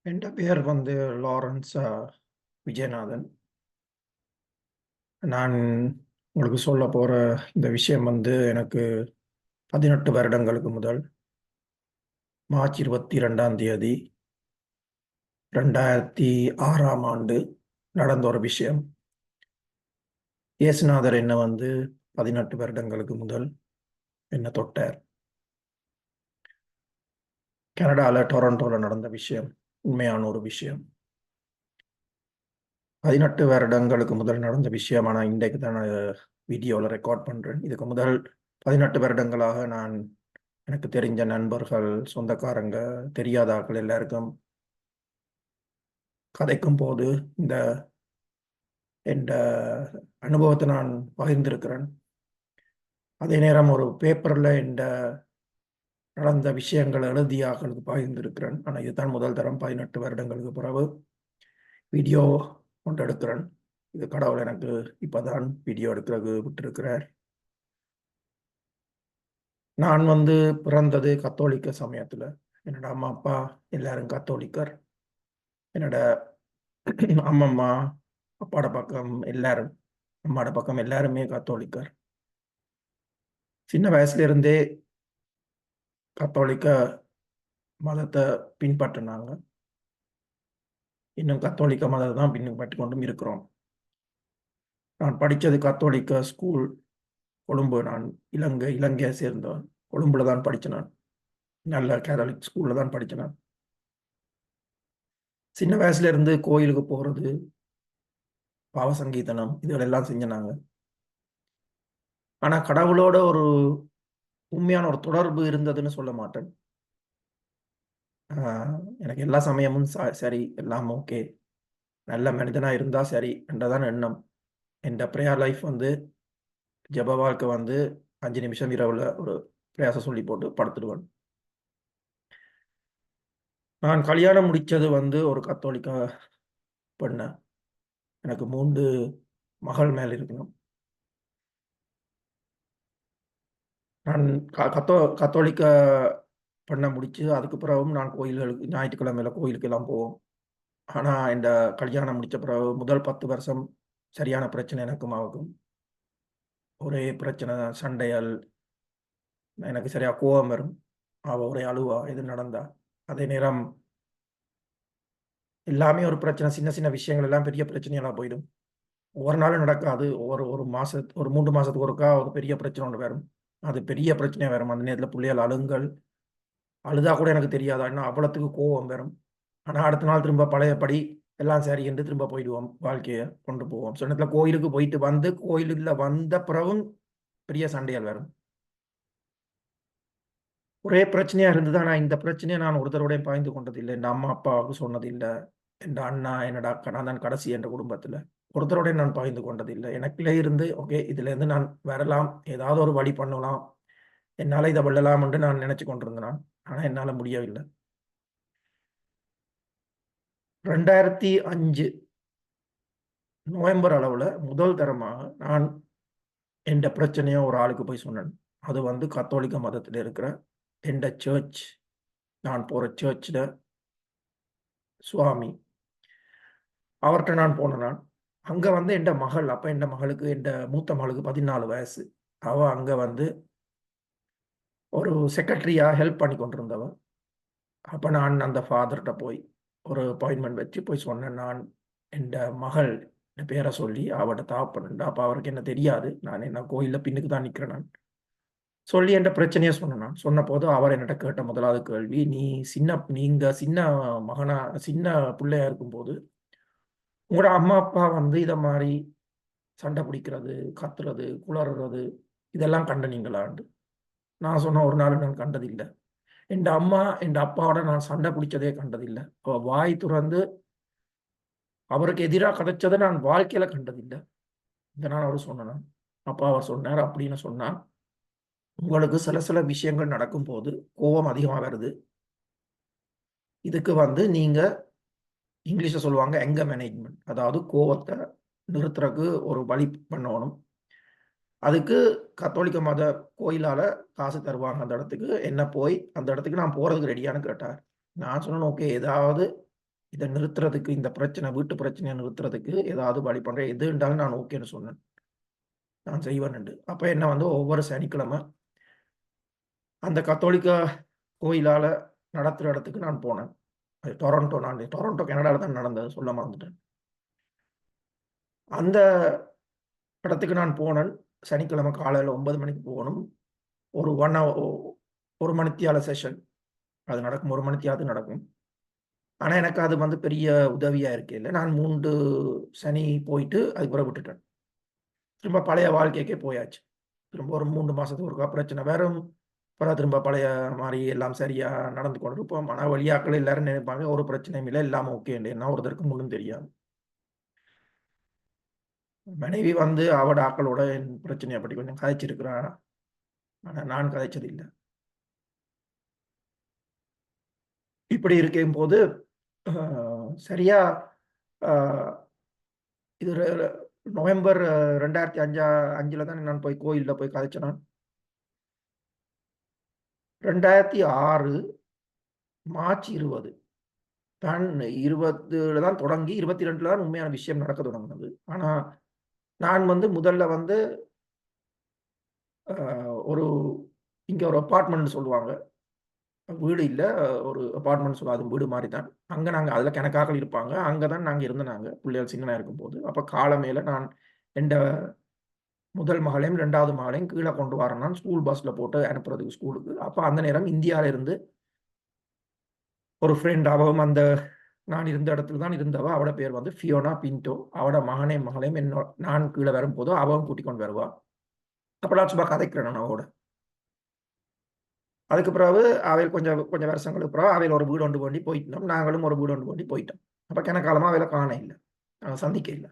என் பெயர் வந்து லாரன்ஸ் விஜயநாதன். நான் உங்களுக்கு சொல்ல போற இந்த விஷயம் வந்து எனக்கு 18 வருடங்களுக்கு முதல் மார்ச் 22ஆம் தேதி 2006ஆம் ஆண்டு நடந்த ஒரு விஷயம். இயேசுநாதர் என்ன வந்து 18 வருடங்களுக்கு முதல் என்ன தொட்டார். கனடால டொரண்டோல நடந்த விஷயம். உண்மையான ஒரு விஷயம். 18 வருடங்களுக்கு முதல் நடந்த விஷயம். ஆனால் இன்றைக்கு தான் வீடியோவில் ரெக்கார்ட் பண்ணுறேன். இதுக்கு முதல் 18 வருடங்களாக நான் எனக்கு தெரிஞ்ச நண்பர்கள், சொந்தக்காரங்க, தெரியாத ஆட்கள் எல்லாருக்கும் கதைக்கும் போது இந்த என்ற அனுபவத்தை நான் பகிர்ந்திருக்கிறேன். அதே நேரம் ஒரு பேப்பரில் இந்த நடந்த விஷயங்களை எழுதி ஆக்களுக்கு பகிர்ந்திருக்கிறேன். ஆனால் இதுதான் முதல் தரம் 18 வருடங்களுக்கு பிறகு வீடியோ கொண்டு எடுக்கிறேன். இது கடவுள் எனக்கு இப்போதான் வீடியோ எடுக்கிறது விட்டிருக்கிறார். நான் வந்து பிறந்தது கத்தோலிக்க சமயத்தில். என்னோட அம்மா அப்பா எல்லாரும் கத்தோலிக்கர். என்னோட அம்மம்மா அப்பாட பக்கம் எல்லாரும், அம்மாட பக்கம் எல்லாருமே கத்தோலிக்கர். சின்ன வயசுல இருந்தே கத்தோலிக்க மதத்தை பின்பற்றினாங்க. இன்னும் கத்தோலிக்க மதத்தை தான் பின்பற்றி கொண்டும் இருக்கிறோம். நான் படித்தது கத்தோலிக்க ஸ்கூல் கொழும்பு. நான் இலங்கையை சேர்ந்தவன். கொழும்புல தான் படித்தேன். நான் நல்ல கேத்தலிக் ஸ்கூல்ல தான் படித்தேன். நான் சின்ன வயசுல இருந்து கோயிலுக்கு போறது, பாவ சங்கீதனம் இதுகளெல்லாம் செஞ்சனாங்க. ஆனா கடவுளோட ஒரு உண்மையான ஒரு தொடர்பு இருந்ததுன்னு சொல்ல மாட்டேன். எனக்கு எல்லா சமயமும் சரி, எல்லாம் ஓகே, நல்ல மனிதனா இருந்தா சரி என்றதான் எண்ணம். என் ப்ரேயர் லைஃப் வந்து ஜெப வாழ்க்கை வந்து 5 நிமிஷம் இரவுல ஒரு பிரயாசம் சொல்லி போட்டு படுத்துடுவேன். நான் கல்யாணம் முடிச்சது வந்து ஒரு கத்தோலிக்க பெண்ண. எனக்கு 3 மகள் மேல் இருக்கணும். நான் கத்தோலிக்க பெண்ணை முடிச்சு அதுக்கு பிறகும் நான் கோயில்களுக்கு ஞாயிற்றுக்கிழமையில கோயிலுக்கு எல்லாம் போவோம். ஆனா இந்த கல்யாணம் முடிச்ச பிறகு முதல் 10 வருஷம் சரியான பிரச்சனை எனக்கும் அவக்கும். ஒரே பிரச்சனை தான், சண்டைகள். எனக்கு சரியா கோவம் வரும். அவ ஒரே அழுவா எது நடந்தா. அதே நேரம் எல்லாமே ஒரு பிரச்சனை. சின்ன சின்ன விஷயங்கள் எல்லாம் பெரிய பிரச்சனையெல்லாம் போயிடும். ஒவ்வொரு நாளும் நடக்காது. ஒரு 3 மாசத்துக்கு ஒருக்கா ஒரு பெரிய பிரச்சனை ஒன்று வரும். அது பெரிய பிரச்சனையா வரும். அந்த நேரத்தில் பிள்ளைகள் அழுதா கூட எனக்கு தெரியாதா இன்னும் அவ்வளோத்துக்கு கோவம் வரும். ஆனால் அடுத்த நாள் திரும்ப பழையபடி எல்லாம் சரி என்று திரும்ப போயிடுவோம். வாழ்க்கையை கொண்டு போவோம். சில நேரத்தில் கோயிலுக்கு போயிட்டு வந்து கோயிலில் வந்த பிறகும் பெரிய சண்டைகள் வரும். ஒரே பிரச்சனையா இருந்தது. ஆனா இந்த பிரச்சனையை நான் ஒருத்தரோடையும் பகிர்ந்து கொண்டதில்லை. என் அம்மா அப்பாவுக்கு சொன்னதில்லை. என் அண்ணா, என்னோட அக்கா, நான் தான் கடைசி என்ற குடும்பத்துல. ஒருத்தரோடையும் நான் பகிர்ந்து கொண்டதில்லை. எனக்குள்ளே இருந்து ஓகே, இதுல இருந்து நான் வரலாம், ஏதாவது ஒரு வழி பண்ணலாம், என்னால இதை வெல்லலாம் என்று நான் நினைச்சு கொண்டிருந்தேன் நான். ஆனா என்னால முடியவில்லை. 2005 நவம்பர் அளவுல முதல் தரமாக நான் எந்த பிரச்சனையோ ஒரு ஆளுக்கு போய் சொன்னேன். அது வந்து கத்தோலிக்க மதத்துல இருக்கிற எந்த சர்ச், நான் போற சர்ச்ல சுவாமி அவர்கிட்ட நான் போனேன். நான் அங்க வந்து என் மகள், அப்ப என் மகளுக்கு, என் மூத்த மகளுக்கு 14 வயசு. அவ அங்க வந்து ஒரு செக்ரட்டரியா ஹெல்ப் பண்ணி கொண்டிருந்தவ. அப்ப நான் அந்த ஃபாதர்கிட்ட போய் ஒரு அப்பாயின்மெண்ட் வச்சு போய் சொன்னேன். நான் என் மகள் பேரை சொல்லி அவட தாப்பன்டா. அப்ப அவருக்கு என்ன தெரியாது, நான் என்ன கோயில்ல பின்னுக்கு தான் நிக்கிறேன். நான் சொல்லி என்ற பிரச்சனையை சொன்னேன். நான் சொன்ன போது அவர் என்னட்ட கேட்ட முதலாவது கேள்வி, நீங்க சின்ன மகனா, சின்ன பிள்ளையா இருக்கும்போது உங்களோட அம்மா அப்பா வந்து இத மாதிரி சண்டை பிடிக்கிறது, கத்துறது, குளறுறது இதெல்லாம் கண்டனீங்களான்னு. நான் சொன்ன ஒரு நாள் நான் கண்டதில்லை. என் அம்மா என் அப்பாவோட நான் சண்டை பிடிச்சதே கண்டதில்லை. அவ வாய் துறந்து அவருக்கு எதிராக கதைச்சதை நான் வாழ்க்கையில கண்டதில்லை. இதை நான் அவர் சொன்னேன். அப்பா அவர் சொன்னார், அப்படின்னு சொன்னா, உங்களுக்கு சில சில விஷயங்கள் நடக்கும் போது கோபம் அதிகமா வருது. இதுக்கு வந்து நீங்க இங்கிலீஷ்ல சொல்லுவாங்க எங்க மேனேஜ்மெண்ட், அதாவது கோபத்தை நிறுத்துறதுக்கு ஒரு வழி பண்ணணும். அதுக்கு கத்தோலிக்க மத கோயிலால காசு தருவாங்க. அந்த இடத்துக்கு என்ன போய் அந்த இடத்துக்கு நான் போறதுக்கு ரெடியான்னு கேட்டார். நான் சொன்னேன் ஓகே, ஏதாவது இதை நிறுத்துறதுக்கு, இந்த பிரச்சனை வீட்டு பிரச்சனையை நிறுத்துறதுக்கு ஏதாவது வழி பண்ணுறேன், எது இருந்தாலும் நான் ஓகேன்னு சொன்னேன், நான் செய்வேன்ண்டு. அப்போ என்ன வந்து ஒவ்வொரு சனிக்கிழமை அந்த கத்தோலிக்க கோயிலால் நடத்துகிற இடத்துக்கு நான் போனேன். அது டொரண்டோ கனடாவில் தான் நடந்தது, சொல்ல மறந்துட்டேன். அந்த இடத்துக்கு நான் போனேன். சனிக்கிழமை காலையில் 9 மணிக்கு போகணும். ஒரு 1 hour, 1 மணித்தியால செஷன் அது நடக்கும். 1 மணித்தியாவது நடக்கும். ஆனால் எனக்கு அது வந்து பெரிய உதவியாக இருக்கையில் நான் 3 சனி போயிட்டு அதுக்கப்புறம் விட்டுட்டேன். திரும்ப பழைய வாழ்க்கைக்கே போயாச்சு. திரும்ப ஒரு 3 மாதத்துக்கு ஒருக்கா பிரச்சனை வேறும். அப்புறம் திரும்ப பழைய மாதிரி எல்லாம் சரியாக நடந்து கொண்டு இருப்போம். ஆனால் வழியாக்கள் எல்லாரும் நினைப்பாங்க ஒரு பிரச்சனையும் இல்லை, இல்லாமல் ஓகேண்டு. என்ன ஒருத்தருக்கு முன்னும் தெரியாது. மனைவி வந்து அவட ஆக்களோட என் பிரச்சனையை பற்றி கொஞ்சம் கதைச்சிருக்கிறா. ஆனால் நான் கதைச்சது இல்லை. இப்படி இருக்கும் போது சரியா இது நவம்பர் 2005 தான் நான் போய் கோயிலில் போய் கதைச்சேன். நான் 2006 மார்ச் 20 தான் 20 தான் தொடங்கி 22 தான் உண்மையான விஷயம் நடக்க தொடங்கினது. ஆனால் நான் வந்து முதல்ல வந்து ஒரு இங்கே ஒரு அப்பார்ட்மெண்ட் சொல்லுவாங்க, வீடு இல்லை, ஒரு அப்பார்ட்மெண்ட் சொல்லுவாங்க, அது வீடு மாதிரி தான். அங்கே நாங்கள் அதில் கணக்காக்கள் இருப்பாங்க, அங்கே தான் நாங்கள் இருந்தோம். பிள்ளைகள் சின்னனாக இருக்கும்போது அப்போ காலமேல நான் எந்த முதல் மகளையும் 2வது மகளையும் கீழே கொண்டு வரேன், நான் ஸ்கூல் பஸ்ஸில் போட்டு அனுப்புறதுக்கு ஸ்கூலுக்கு. அப்போ அந்த நேரம் இந்தியாவில் இருந்து ஒரு ஃப்ரெண்ட், அவவும் அந்த நான் இருந்த இடத்துல தான் இருந்தவ. அவட பேர் வந்து ஃபியோனா பின்டோ. அவட மகளையும் நான் கீழே வரும்போது அவன் கூட்டிக் கொண்டு வருவா. அப்போ நான் சும்மா கதைக்கிறேன் நான் அவட. அதுக்கு பிறகு அவையில் கொஞ்சம் கொஞ்சம் வருஷங்களுக்கு பிறகு அவையில் ஒரு வீடு ஒன்று வேண்டி போயிட்டோம். நாங்களும் ஒரு வீடு ஒன்று வேண்டி போயிட்டோம். அப்போ கணக்காலமாக அவையில் காண இல்லை, சந்திக்க இல்லை.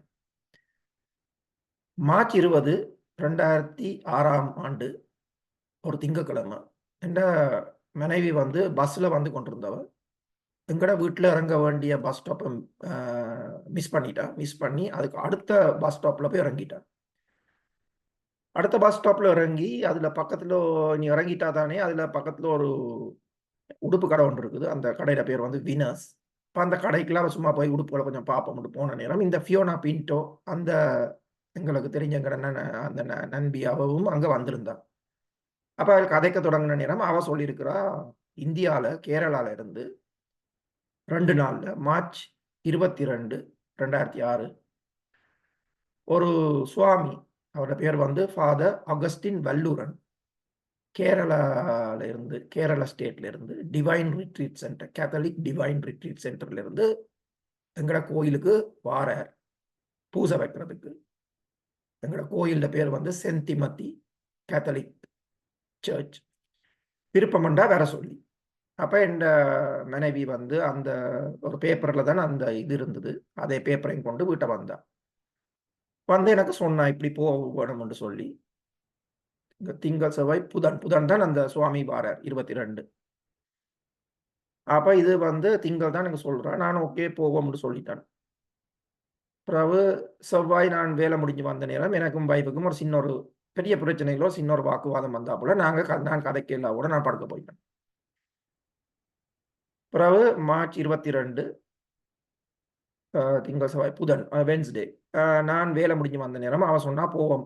மார்ச் 20, 2006 ஒரு திங்கக்கிழமை என்ற மனைவி வந்து பஸ்ஸில் வந்து கொண்டிருந்தவ. எங்கட வீட்டில் இறங்க வேண்டிய பஸ் ஸ்டாப்பை மிஸ் பண்ணி அதுக்கு அடுத்த பஸ் ஸ்டாப்பில் போய் இறங்கிட்டா. அடுத்த பஸ் ஸ்டாப்பில் இறங்கி அதில் பக்கத்தில் நீ இறங்கிட்டா தானே, அதில் பக்கத்தில் ஒரு உடுப்பு கடை ஒன்று இருக்குது. அந்த கடையில் பேர் வந்து வினர்ஸ். இப்போ அந்த கடைக்கெல்லாம் சும்மா போய் உடுப்புகளை கொஞ்சம் பார்ப்போம்னு போன நேரம் இந்த ஃபியோனா பின்டோ, அந்த எங்களுக்கு தெரிஞ்ச அந்த நண்பியாவும் அங்கே வந்திருந்தா. அப்போ அவள் கதைக்க தொடங்கின நேரம் அவள் சொல்லியிருக்கிறா, இந்தியாவில் கேரளாவில் இருந்து 2 நாளில் மார்ச் 22, 2006 ஒரு சுவாமி, அவரோட பேர் வந்து ஃபாதர் அகஸ்டின் வல்லூரன், கேரளாவில் இருந்து, கேரளா ஸ்டேட்ல இருந்து divine retreat centre, Catholic divine retreat சென்டர்ல இருந்து எங்கட கோயிலுக்கு வாரார் பூஜை வைக்கிறதுக்கு. எங்கட கோயிலோட பேர் வந்து சென்ட் திமத்தி கேத்தலிக் சர்ச். விருப்பமண்டா வர சொல்லி. அப்போ என் மனைவி வந்து அந்த ஒரு பேப்பரில் தான் அந்த இது இருந்தது, அதே பேப்பரையும் கொண்டு வீட்டை வந்தா. வந்து எனக்கு சொன்னா இப்படி போகணும்னு சொல்லி. இந்த திங்கள் செவ்வாய் புதன் தான் அந்த சுவாமி வாரார் 22. அப்போ இது வந்து திங்கள் தான் எனக்கு சொல்கிறேன். நான் ஓகே போவோம்னு சொல்லிட்டேன். பிறகு செவ்வாய் நான் வேலை முடிஞ்சு வந்த நேரம் எனக்கும் வைஃபுக்கும் ஒரு சின்ன ஒரு பெரிய பிரச்சனைகளோ சின்ன ஒரு வாக்குவாதம் வந்தா போல நான் கதைக்கு எல்லாம் கூட நான் படுக்க போயிட்டேன். பிறகு மார்ச் 22 திங்கள் செவ்வாய் புதன் வென்ஸ்டே நான் வேலை முடிஞ்சு வந்த நேரம் அவன் சொன்னா போவோம்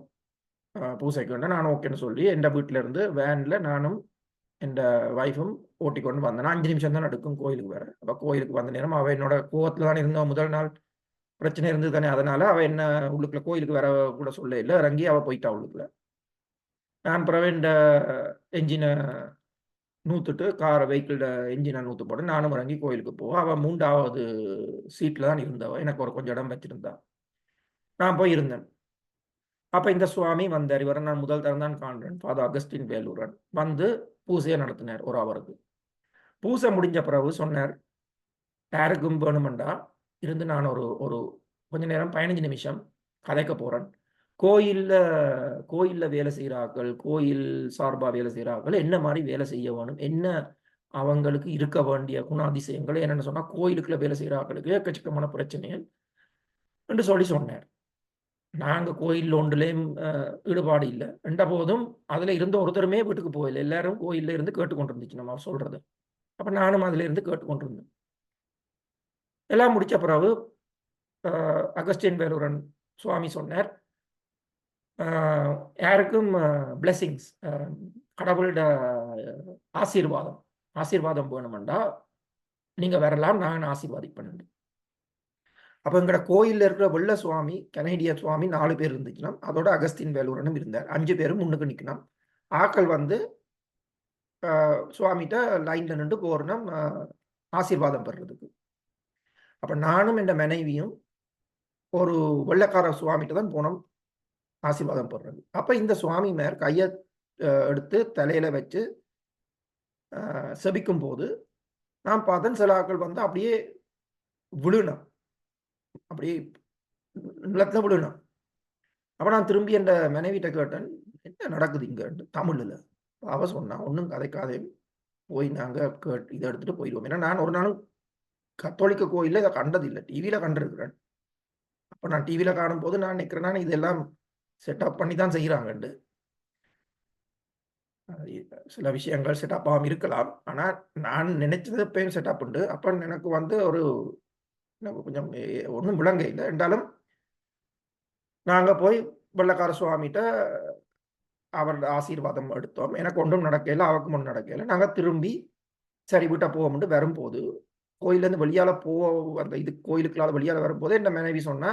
பூசைக்கு வேண்டாம். நான் ஓகேன்னு சொல்லி என் வீட்டில இருந்து வேனில் நானும் என் வைஃபும் ஓட்டி கொண்டு வந்தேன். 5 நிமிஷம் தான் எடுக்கும் கோயிலுக்கு வேற. அப்போ கோயிலுக்கு வந்த நேரம் அவள் என்னோட கோவத்தில் தான் இருந்தோம். முதல் நாள் பிரச்சனை இருந்தது தானே, அதனால அவள் என்ன உள்ளுக்குள்ள கோயிலுக்கு வர கூட சொல்ல இல்லை, இறங்கி அவள் போயிட்டா உள்ளுக்குள்ள. நான் பிறகு இந்த என்ஜினை நூற்றுட்டு கார் வெஹிக்கிளோட என்ஜினை நூற்று போட்டு நானும் இறங்கி கோயிலுக்கு போவோம். அவள் 3வது சீட்டில் தான் இருந்தவள், எனக்கு ஒரு கொஞ்சம் இடம் வச்சிருந்தா. நான் போய் இருந்தேன். அப்போ இந்த சுவாமி வந்தார். இவரை நான் முதல் தரம் தான் காண்றேன், ஃபாதர் அகஸ்டின் வேலூரன். வந்து பூசையை நடத்தினார் ஒரு அவருக்கு. பூசை முடிஞ்ச பிறகு சொன்னார், யாருக்கும் வேணுமெண்டா இருந்து நான் ஒரு ஒரு கொஞ்ச நேரம் 15 நிமிஷம் கதைக்க போகிறேன். கோயிலில் வேலை செய்கிறார்கள், கோயில் சார்பாக வேலை செய்கிறார்கள், என்ன மாதிரி வேலை செய்ய வேணும், என்ன அவங்களுக்கு இருக்க வேண்டிய குணாதிசயங்கள் என்னென்னு சொன்னால் கோயிலுக்குள்ள வேலை செய்கிறார்களுக்கு எக்கச்சக்கமான பிரச்சனைகள் என்று சொன்னார். நாங்கள் கோயில் ஒன்றுலேயும் ஈடுபாடு இல்லை என்ற போதும் அதில் இருந்த ஒருத்தருமே வீட்டுக்கு போகல, எல்லாரும் கோயிலில் இருந்து கேட்டுக்கொண்டு இருந்துச்சு நம்ம சொல்கிறது. அப்போ நானும் அதில் இருந்து கேட்டுக்கொண்டிருந்தேன். எல்லாம் முடிச்ச பிறகு அகஸ்டின் வேலூரன் சுவாமி சொன்னார், யாருக்கும் பிளெஸிங்ஸ், கடவுளோட ஆசீர்வாதம் ஆசீர்வாதம் வேணுமெண்டா நீங்க வரலாம், நான் ஆசீர்வாதிப்பேன். அப்போ எங்கட கோயிலில் இருக்கிற வெள்ள சுவாமி, கனேடிய சுவாமி 4 பேர் இருந்துச்சுன்னா, அதோட அகஸ்தின் வேலூரனும் இருந்தார். 5 பேரும் முன்னுக்கு நிற்கணும். ஆக்கள் வந்து சுவாமிகிட்ட லைன்ல நின்று போறணும் ஆசீர்வாதம் பெறுறதுக்கு. அப்ப நானும் என் மனைவியும் ஒரு வெள்ளக்கார சுவாமிகிட்ட தான் போனோம் ஆசீர்வாதம் பெறுறது. அப்ப இந்த சுவாமி மேர் கையை எடுத்து தலையில வச்சு செபிக்கும் போது நான் பார்த்தேன், சில ஆக்கள் வந்து அப்படியே விழுணும், அப்படியே நிலத்துல விழுணும். அப்ப நான் திரும்பி என் மனைவிட்ட கேட்டேன், என்ன நடக்குது இங்க தமிழ்ல. அவ சொன்னா, ஒன்றும் கதைக்காதே, போய் நாங்க இதை எடுத்துட்டு போயிடுவோம். ஏன்னா நான் ஒரு நாளும் கத்தோலிக்க கோயிலில் இதை கண்டதில்லை, டிவியில கண்டிருக்கிறேன். அப்போ நான் டிவியில காணும் போது நான் நினைக்கிறேன் இதெல்லாம் செட்டப் பண்ணி தான் செய்கிறாங்கண்டு. சில விஷயங்கள் செட்டப் ஆகாம இருக்கலாம், ஆனால் நான் நினைச்சது எப்பயும் செட்டப் உண்டு. அப்போ எனக்கு வந்து ஒரு கொஞ்சம் ஒன்றும் விளங்க இல்லை என்றாலும் நாங்கள் போய் வெள்ளக்கார சுவாமிகிட்ட அவரோட ஆசீர்வாதம் எடுத்தோம். எனக்கு ஒன்றும் நடக்கல, அவருக்கும் ஒன்றும் நடக்கல. நாங்கள் திரும்பி சரி வீட்டை போகும்ட்டு வரும்போது, கோயிலேருந்து வெளியால் அந்த இது கோயிலுக்குள்ளால வெளியால் வரும்போது என் மனைவி சொன்னா,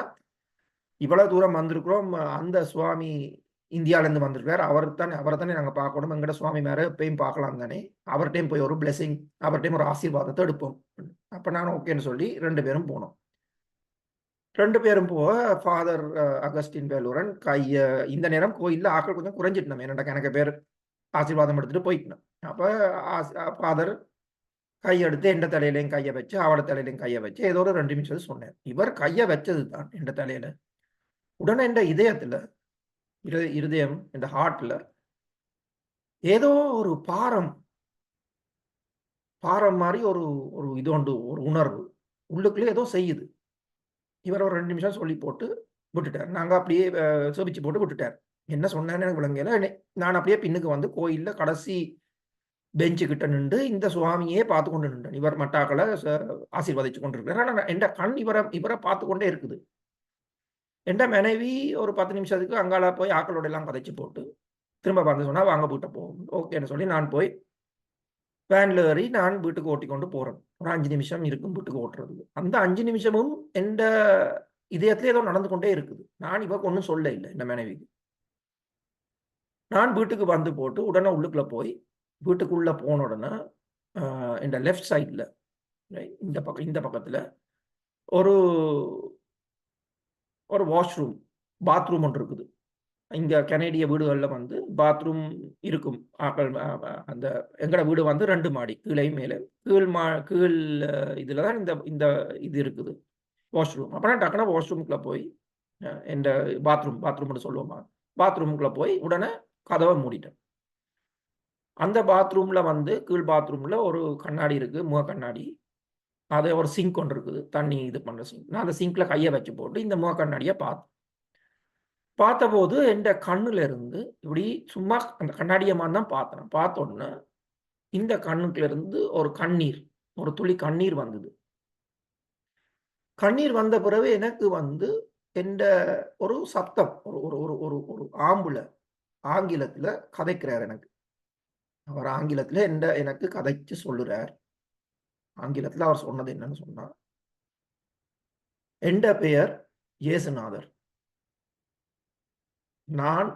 இவ்வளவு தூரம் வந்திருக்கிறோம், அந்த சுவாமி இந்தியாவிலேருந்து வந்திருக்கார், அவரை தானே நாங்கள் பார்க்கணும், எங்கட சுவாமி மேலே எப்பயும் பார்க்கலாம் தானே, அவர்கிட்டையும் போய் ஒரு பிளெஸிங், அவர்கிட்டையும் ஒரு ஆசீர்வாதத்தை எடுப்போம். அப்போ நான் ஓகேன்னு சொல்லி 2 பேரும் போனோம். 2 பேரும் போக ஃபாதர் அகஸ்டின் வேலூரன் இந்த நேரம் கோயிலில் ஆக்கள் கொஞ்சம் குறைஞ்சிட்டோம், என்னடா கணக்கு பேர் ஆசீர்வாதம் எடுத்துட்டு போயிட்டோம். அப்போ ஃபாதர் கையெடுத்து எந்த தலையிலையும் கையை வச்சு அவட தலையிலையும் கையை வச்சு ஏதோ ஒரு 2 நிமிஷம் சொன்னேன். இவர் கையை வச்சது தான் எந்த தலையில. உடனே என் இதயத்துல இருதயம் இந்த ஹார்ட்ல ஏதோ ஒரு பாரம் மாதிரி ஒரு ஒரு இது ஒன்று, ஒரு உணர்வு உள்ளுக்குள்ளே ஏதோ செய்யுது. இவர் ஒரு 2 நிமிஷம் சொல்லி போட்டு விட்டுட்டார். நாங்க அப்படியே செபிச்சு போட்டு விட்டுட்டார். என்ன சொன்னேன்னு எனக்கு விளங்கல. நான் அப்படியே பின்னுக்கு வந்து கோயில்ல கடைசி பெஞ்சு கிட்ட நின்று இந்த சுவாமியே பார்த்து கொண்டு நின்றேன். இவர் மட்டாக்களை ஆசீர்வதிச்சு கொண்டிருக்கிறார். ஆனால் என் கண் இவரை பார்த்து கொண்டே இருக்குது. என் மனைவி ஒரு 10 நிமிஷத்துக்கு அங்கால போய் ஆக்களோட எல்லாம் கதைச்சு போட்டு திரும்ப வந்து சொன்னா வாங்க வீட்டை போகும். ஓகேன்னு சொல்லி நான் போய் வேன்ல ஏறி நான் வீட்டுக்கு ஓட்டி கொண்டு போறேன். ஒரு 5 நிமிஷம் இருக்கும் வீட்டுக்கு ஓட்டுறதுக்கு. அந்த 5 நிமிஷமும் எந்த இதயத்துல ஏதோ நடந்து கொண்டே இருக்குது. நான் இவருக்கு ஒன்றும் சொல்ல இல்லை என் மனைவிக்கு. நான் வீட்டுக்கு வந்து போட்டு உடனே உள்ளுக்குள்ள போய் வீட்டுக்குள்ள போன உடனே இந்த லெஃப்ட் சைட்ல இந்த பக்கத்துல ஒரு ஒரு வாஷ்ரூம், பாத்ரூம் ஒன்று இருக்குது. இங்க கனேடிய வீடுகள்ல வந்து பாத்ரூம் இருக்கும். அந்த எங்கட வீடு வந்து 2 மாடி, கீழையும் மேலே. கீழ் இதுல தான் இந்த இது இருக்குது, வாஷ்ரூம். அப்ப நான் டக்குனு வாஷ்ரூமுக்குள்ள போய் இந்த பாத்ரூம்னு சொல்லுவோமா, பாத்ரூமுக்குள்ள போய் உடனே கதவை மூடிட்டேன். அந்த பாத்ரூம்ல வந்து கீழ் பாத்ரூம்ல ஒரு கண்ணாடி இருக்கு, முக கண்ணாடி. அது ஒரு சிங்க் ஒன்று இருக்குது, தண்ணி இது பண்ற சிங்க். நான் அந்த சிங்க்ல கையை வச்சு போட்டு இந்த முக கண்ணாடியை பார்த்தபோது என் கண்ணுல இருந்து இப்படி சும்மா அந்த கண்ணாடியை மாதிரி தான் பார்த்தேன். பார்த்தோன்னே இந்த கண்ணுக்குள்ள இருந்து ஒரு கண்ணீர், ஒரு துளி கண்ணீர் வந்தது. கண்ணீர் வந்த பிறகு எனக்கு வந்து எந்த ஒரு சத்தம், ஒரு ஒரு ஒரு ஒரு ஆம்புல ஆங்கிலத்துல கதைக்கிறார் எனக்கு. அவர் ஆங்கிலத்துல எனக்கு கதைச்சு சொல்லுறார். ஆங்கிலத்துல அவர் சொன்னது என்னன்னு சொன்னா, என்ற பெயர் இயேசுநாதர். நான்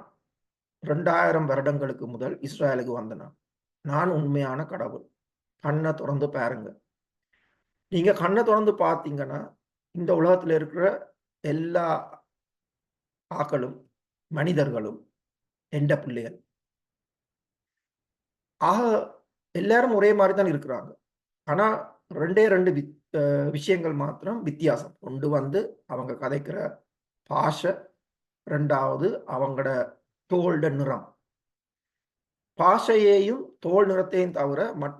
2000 வருடங்களுக்கு முதல் இஸ்ரேலுக்கு வந்தேன். நான் உண்மையான கடவுள். கண்ணை திறந்து பாருங்க. நீங்க கண்ணை திறந்து பார்த்தீங்கன்னா இந்த உலகத்துல இருக்கிற எல்லா ஆக்களும் மனிதர்களும் எந்த பிள்ளைகள். ஆக எல்லாரும் ஒரே மாதிரி தான் இருக்கிறாங்க. ஆனா 2 விஷயங்கள் மாத்திரம் வித்தியாசம். ஒன்று வந்து அவங்க கதைக்கிற பாஷை, 2வது அவங்களோட தோல்ட நிறம். பாஷையையும் தோல் நிறத்தையும் தவிர மற்ற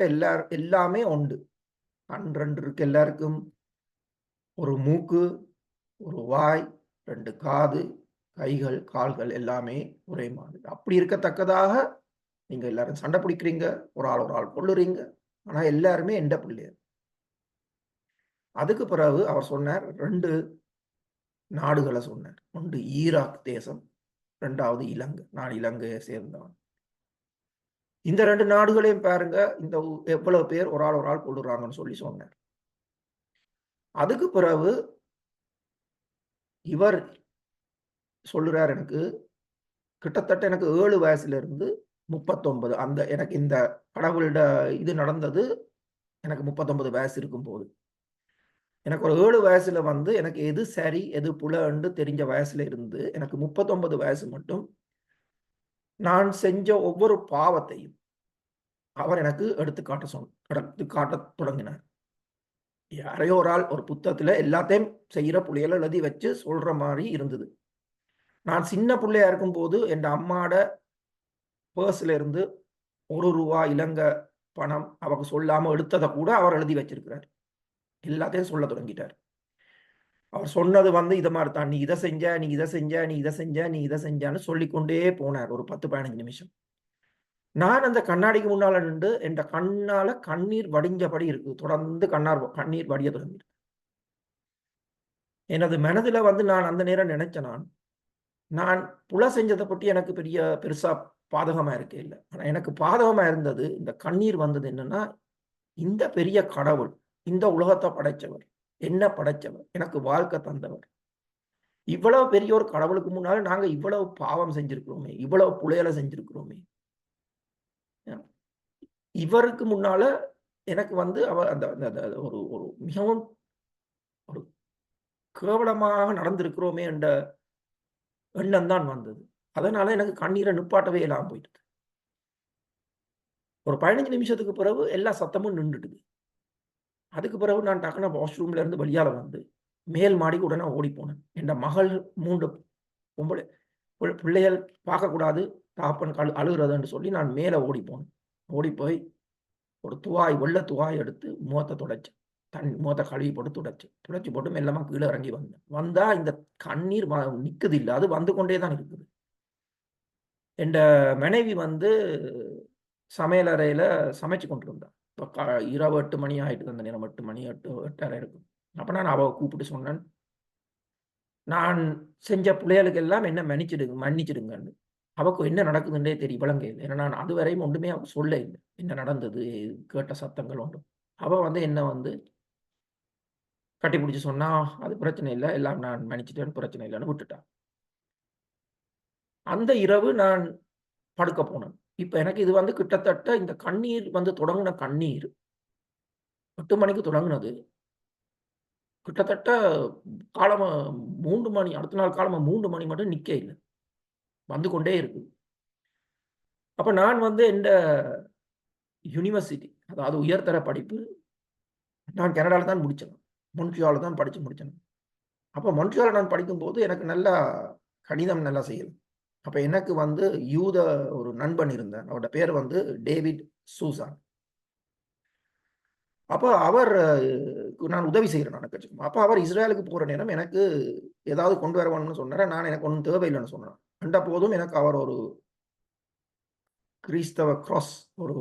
எல்லாமே உண்டு. கண் 2 இருக்கு எல்லாருக்கும், ஒரு மூக்கு, ஒரு வாய், 2 காது, கைகள், கால்கள் எல்லாமே ஒரே மாதிரி. அப்படி இருக்கத்தக்கதாக நீங்க எல்லாரும் சண்டை பிடிக்கிறீங்க, ஒரு ஆள் கொள்ளுறீங்க, ஆனா எல்லாருமே எந்த பிள்ளையர். அதுக்கு பிறகு அவர் சொன்னார் 2 நாடுகளை சொன்னார். ஒன்று ஈராக் தேசம், 2வது இலங்கை. நான் இலங்கையை சேர்ந்தவன். இந்த 2 நாடுகளையும் பாருங்க, இந்த எவ்வளவு பேர் ஒரு ஆள் கொல்லுறாங்கன்னு சொல்லி சொன்னார். அதுக்கு பிறகு இவர் சொல்லுறார், எனக்கு கிட்டத்தட்ட எனக்கு 7 வயசுல இருந்து 39, அந்த எனக்கு இந்த கடவுளோட இது நடந்தது எனக்கு 39 வயசு இருக்கும்போது. எனக்கு ஒரு 7 வயசுல வந்து எனக்கு எது சரி எது புலன்னு தெரிஞ்ச வயசுல இருந்து எனக்கு 39 வயசு மட்டும் நான் செஞ்ச ஒவ்வொரு பாவத்தையும் அவர் எனக்கு எடுத்து காட்டத் தொடங்கினார். யாரையோ ஒரு ஆள் ஒரு புத்தகத்துல எல்லாத்தையும் செய்யற புள்ளைகளை எழுதி வச்சு சொல்ற மாதிரி இருந்தது. நான் சின்ன பிள்ளையா இருக்கும்போது என் அம்மாட பர்ஸ்ல இருந்து ₹1 இலங்கை பணம் அவக்கு சொல்லாம எடுத்ததை கூட அவர் எழுதி வச்சிருக்கிறார். எல்லாத்தையும் சொல்ல தொடங்கிட்டார். அவர் சொன்னது வந்து இத மாதிரி தான். நீ இதை செஞ்ச, நீ இதை செஞ்ச, நீ இதை செஞ்ச, நீ இதை செஞ்சான்னு சொல்லிக்கொண்டே போனார் ஒரு 10, 15 நிமிஷம். நான் அந்த கண்ணாடிக்கு முன்னால நின்று என் கண்ணால கண்ணீர் வடிஞ்சபடி இருக்கு. தொடர்ந்து கண்ணீர் வடிய தொடங்கிட்டு. எனது மனதுல வந்து நான் அந்த நேரம் நினைச்சேன், நான் புல செஞ்சதை பற்றி எனக்கு பெருசா பாதகமா இருக்கே இல்ல. ஆனா எனக்கு பாதகமா இருந்தது இந்த கண்ணீர் வந்தது என்னன்னா, இந்த பெரிய கடவுள், இந்த உலகத்தை படைச்சவர், என்ன படைச்சவர், எனக்கு வாழ்க்கை தந்தவர், இவ்வளவு பெரிய ஒரு கடவுளுக்கு முன்னால நாங்க இவ்வளவு பாவம் செஞ்சிருக்கிறோமே, இவ்வளவு புலையலை செஞ்சிருக்கிறோமே, இவருக்கு முன்னால எனக்கு வந்து அந்த ஒரு ஒரு மிகவும் ஒரு கேவலமாக நடந்திருக்கிறோமே என்ற எண்ணம் தான் வந்தது. அதனால எனக்கு கண்ணீரை நிப்பாட்டவே இல்லாம போயிட்டு. ஒரு 15 நிமிஷத்துக்கு பிறகு எல்லா சத்தமும் நின்றுட்டுது. அதுக்கு பிறகு நான் டக்குனு வாஷ்ரூம்ல இருந்து வெளியால வந்து மேல் மாடிக்கு உடனே ஓடி போனேன். என் மகள் 3 பொம்பளை பிள்ளைகள் பார்க்கக்கூடாது, தகப்பன் அழுகிறதுன்னு சொல்லி நான் மேல ஓடி போனேன். ஓடி போய் ஒரு வெள்ளை துவாய் எடுத்து முகத்தை துடைச்சேன். முகத்தை கழுவி போட்டு துடைச்சு போட்டு மெல்லமா கீழே இறங்கி வந்தேன். வந்தா இந்த கண்ணீர் நிக்குது இல்ல, அது வந்து கொண்டே தான் இருக்குது. என் மனைவி வந்து சமையலறையில சமைச்சு கொண்டு இருந்தா. இப்போ இரவு 8 மணி ஆயிட்டு, அந்த நேரம் 8 மணி 8:30 இருக்கும். அப்ப நான் அவ கூப்பிட்டு சொன்னேன், நான் செஞ்ச பிள்ளைகளுக்கு எல்லாம் என்ன மன்னிச்சிடுங்கன்னு. அவக்கு என்ன நடக்குதுன்னே விளங்க இல்லை. ஏன்னா நான் அதுவரையும் ஒன்றுமே அவ சொல்ல இல்லை. என்ன நடந்தது, கேட்ட சத்தங்கள் ஒன்றும். அவ வந்து என்ன வந்து கட்டிப்பிடிச்சு சொன்னா, அது பிரச்சனை இல்ல, எல்லாம் நான் மன்னிச்சுட்டேன், பிரச்சனை இல்லன்னு விட்டுட்டா. அந்த இரவு நான் படுக்க போனேன். இப்ப எனக்கு இது வந்து கிட்டத்தட்ட இந்த கண்ணீர் வந்து தொடங்குன கண்ணீர் 8 மணிக்கு தொடங்குனது. கிட்டத்தட்ட காலமா 3 மணி, அடுத்த நாள் காலமா 3 மணி மட்டும் நிக்க இல்ல. வந்து கொண்டே இருக்கு. அப்ப நான் வந்து எந்த யுனிவர்சிட்டி, அதாவது உயர்தர படிப்பு நான் கனடால தான் முடிச்சேன். மொன்ட்ரியால்ல தான் படிச்சு முடிச்சேன். அப்ப மொன்ட்ரியால்ல நான் படிக்கும்போது எனக்கு நல்லா கணிதம் நல்லா செய்யலாம். அப்ப எனக்கு வந்து யூத ஒரு நண்பன் இருந்தார். அவரோட பேர் வந்து டேவிட் சூசான். அப்ப அவர் நான் உதவி செய்கிறேன் நான். அப்ப அவர் இஸ்ரேலுக்கு போற நேரம் எனக்கு ஏதாவது கொண்டு வரணும்னு சொன்னாரு. நான் எனக்கு ஒண்ணும் தேவையில்லைன்னு சொன்னேன். கண்ட போதும் எனக்கு அவர் ஒரு கிறிஸ்தவ கிராஸ், ஒரு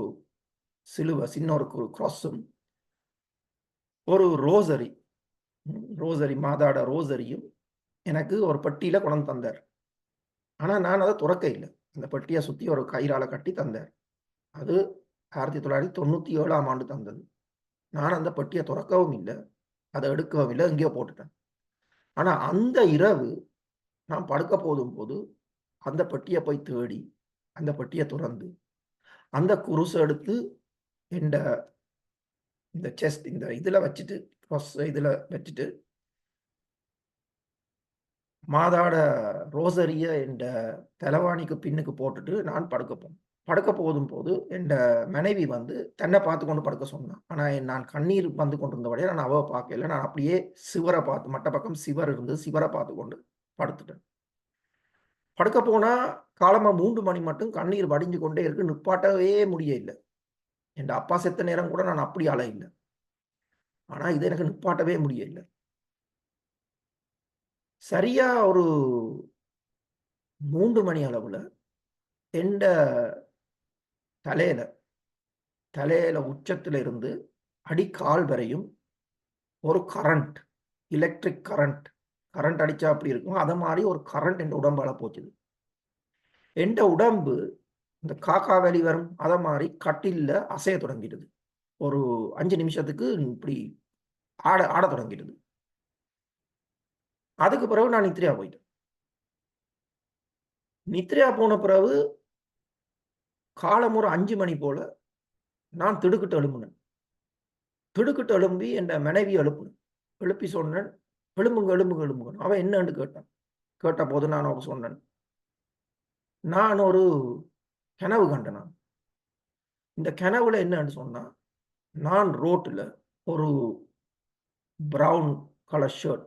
சிலுவை, சின்ன ஒரு கிராஸும், ஒரு ரோசரி மாதாட ரோசரியும் எனக்கு ஒரு பெட்டியில கொண்டு தந்தார். ஆனா நான் அதை துறக்க இல்லை. அந்த பெட்டியை சுத்தி ஒரு கயிறால கட்டி தந்தார். அது 1997ஆம் ஆண்டு தந்தது. நான் அந்த பெட்டியை துறக்கவும் இல்லை, அதை எடுக்கவும் இல்லை, எங்கேயோ போட்டுட்டேன். ஆனா அந்த இரவு நான் படுக்க போது அந்த பெட்டியை போய் தேடி, அந்த பெட்டியை துறந்து, அந்த குருசை எடுத்து இந்த செஸ்ட் இந்த இதுல வச்சுட்டு, இதுல வச்சுட்டு, மாதாட ரோசரிய என்ற தலைவாணிக்கு பின்னுக்கு போட்டுட்டு நான் படுக்க போனேன். படுக்க போது என் மனைவி வந்து தன்னை பார்த்து கொண்டு படுக்க சொன்னான். ஆனா நான் கண்ணீர் வந்து கொண்டிருந்தபடியே நான் அவ பார்க்கல. நான் அப்படியே சிவரை பார்த்து, மட்ட பக்கம் சிவர் இருந்து சிவரை பார்த்து கொண்டு படுத்துட்டேன். படுக்க போனா காலமா 3 மணி மட்டும் கண்ணீர் வடிஞ்சு கொண்டே இருக்கு. நிப்பாட்டவே முடியல. என் அப்பா செத்த நேரம் கூட நான் அப்படி அழ இல்ல. ஆனா இது எனக்கு நிப்பாட்டவே முடியல. சரியா ஒரு 3 மணி அளவுல எந்த தலையில தலையில உச்சத்துல இருந்து அடிக்கால் வரையும் ஒரு கரண்ட், எலக்ட்ரிக் கரண்ட் அடிச்சா அப்படி இருக்கும். அத மாரி ஒரு கரண்ட் என் உடம்பால போச்சுது. என் உடம்பு இந்த காக்கா வெளி வரும். அத மாரி கட்டில்ல அசைய தொடங்கிடுது. ஒரு 5 நிமிஷத்துக்கு இப்படி ஆடத் தொடங்கிடுது. அதுக்கு பிறகு நான் நித்ரையா போயிட்டேன். நித்ரையா போன பிறகு காலம் ஒரு 5 மணி போல நான் திடுக்கிட்டு எழும்புனேன். திடுக்கிட்டு எழும்பி என் மனைவிய எழுப்புனேன். எழுப்பி சொன்னேன், "எழும்புங்க, எழும்புங்க, எழும்புங்கன்னு." அவ என்னன்னு கேட்டான். கேட்டபோது நான் அவக்கு சொன்னேன், "நான் ஒரு கனவு கண்டேன் நான். இந்த கனவுல என்னன்னு சொன்னா, நான் ரோட்டுல ஒரு ப்ரவுன் கலர் ஷர்ட்.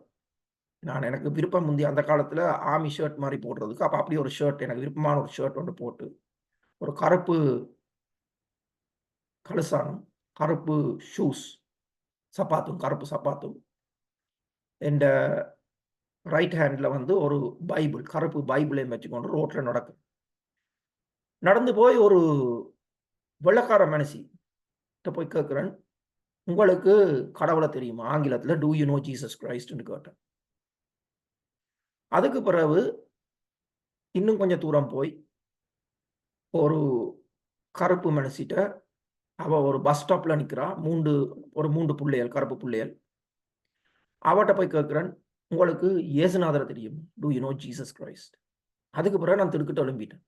நான் எனக்கு விருப்பம் முந்தி அந்த காலத்துல ஆர்மி ஷர்ட் மாரி போடுறதுக்கு. அப்ப அப்படி ஒரு ஷர்ட் எனக்கு விருப்பமான ஒரு ஷர்ட் ஒண்ணு போட்டு, ஒரு கருப்பு கழுசானம், கருப்பு ஷூஸ், சப்பாத்தும், கருப்பு சப்பாத்தும். என்ட ரைட் ஹேண்ட்ல வந்து ஒரு பைபிள், கருப்பு பைபிளையும் வச்சுக்கொண்டு ரோட்ல நடந்து போய் ஒரு வெள்ளைக்கார மனுஷிட்ட போய் கேட்கிறேன், "உங்களுக்கு கடவுள தெரியுமா?" ஆங்கிலத்துல "டூ யூ நோ ஜீசஸ் கிரைஸ்ட்ன்னு" கேட்டேன். அதுக்கு பிறகு இன்னும் கொஞ்சம் தூரம் போய் ஒரு கருப்பு மனுஷிட்ட அவ ஒரு பஸ் ஸ்டாப்ல நிக்கிறா. ஒரு 3 புள்ளைகள், கருப்பு புள்ளைகள். அவட்ட போய் கேட்கிறேன், "உங்களுக்கு இயேசுநாதர தெரியுமா? Do you know Jesus Christ?" அதுக்கு பிறகு நான் திடுக்கிட்டு எழும்பிட்டேன்.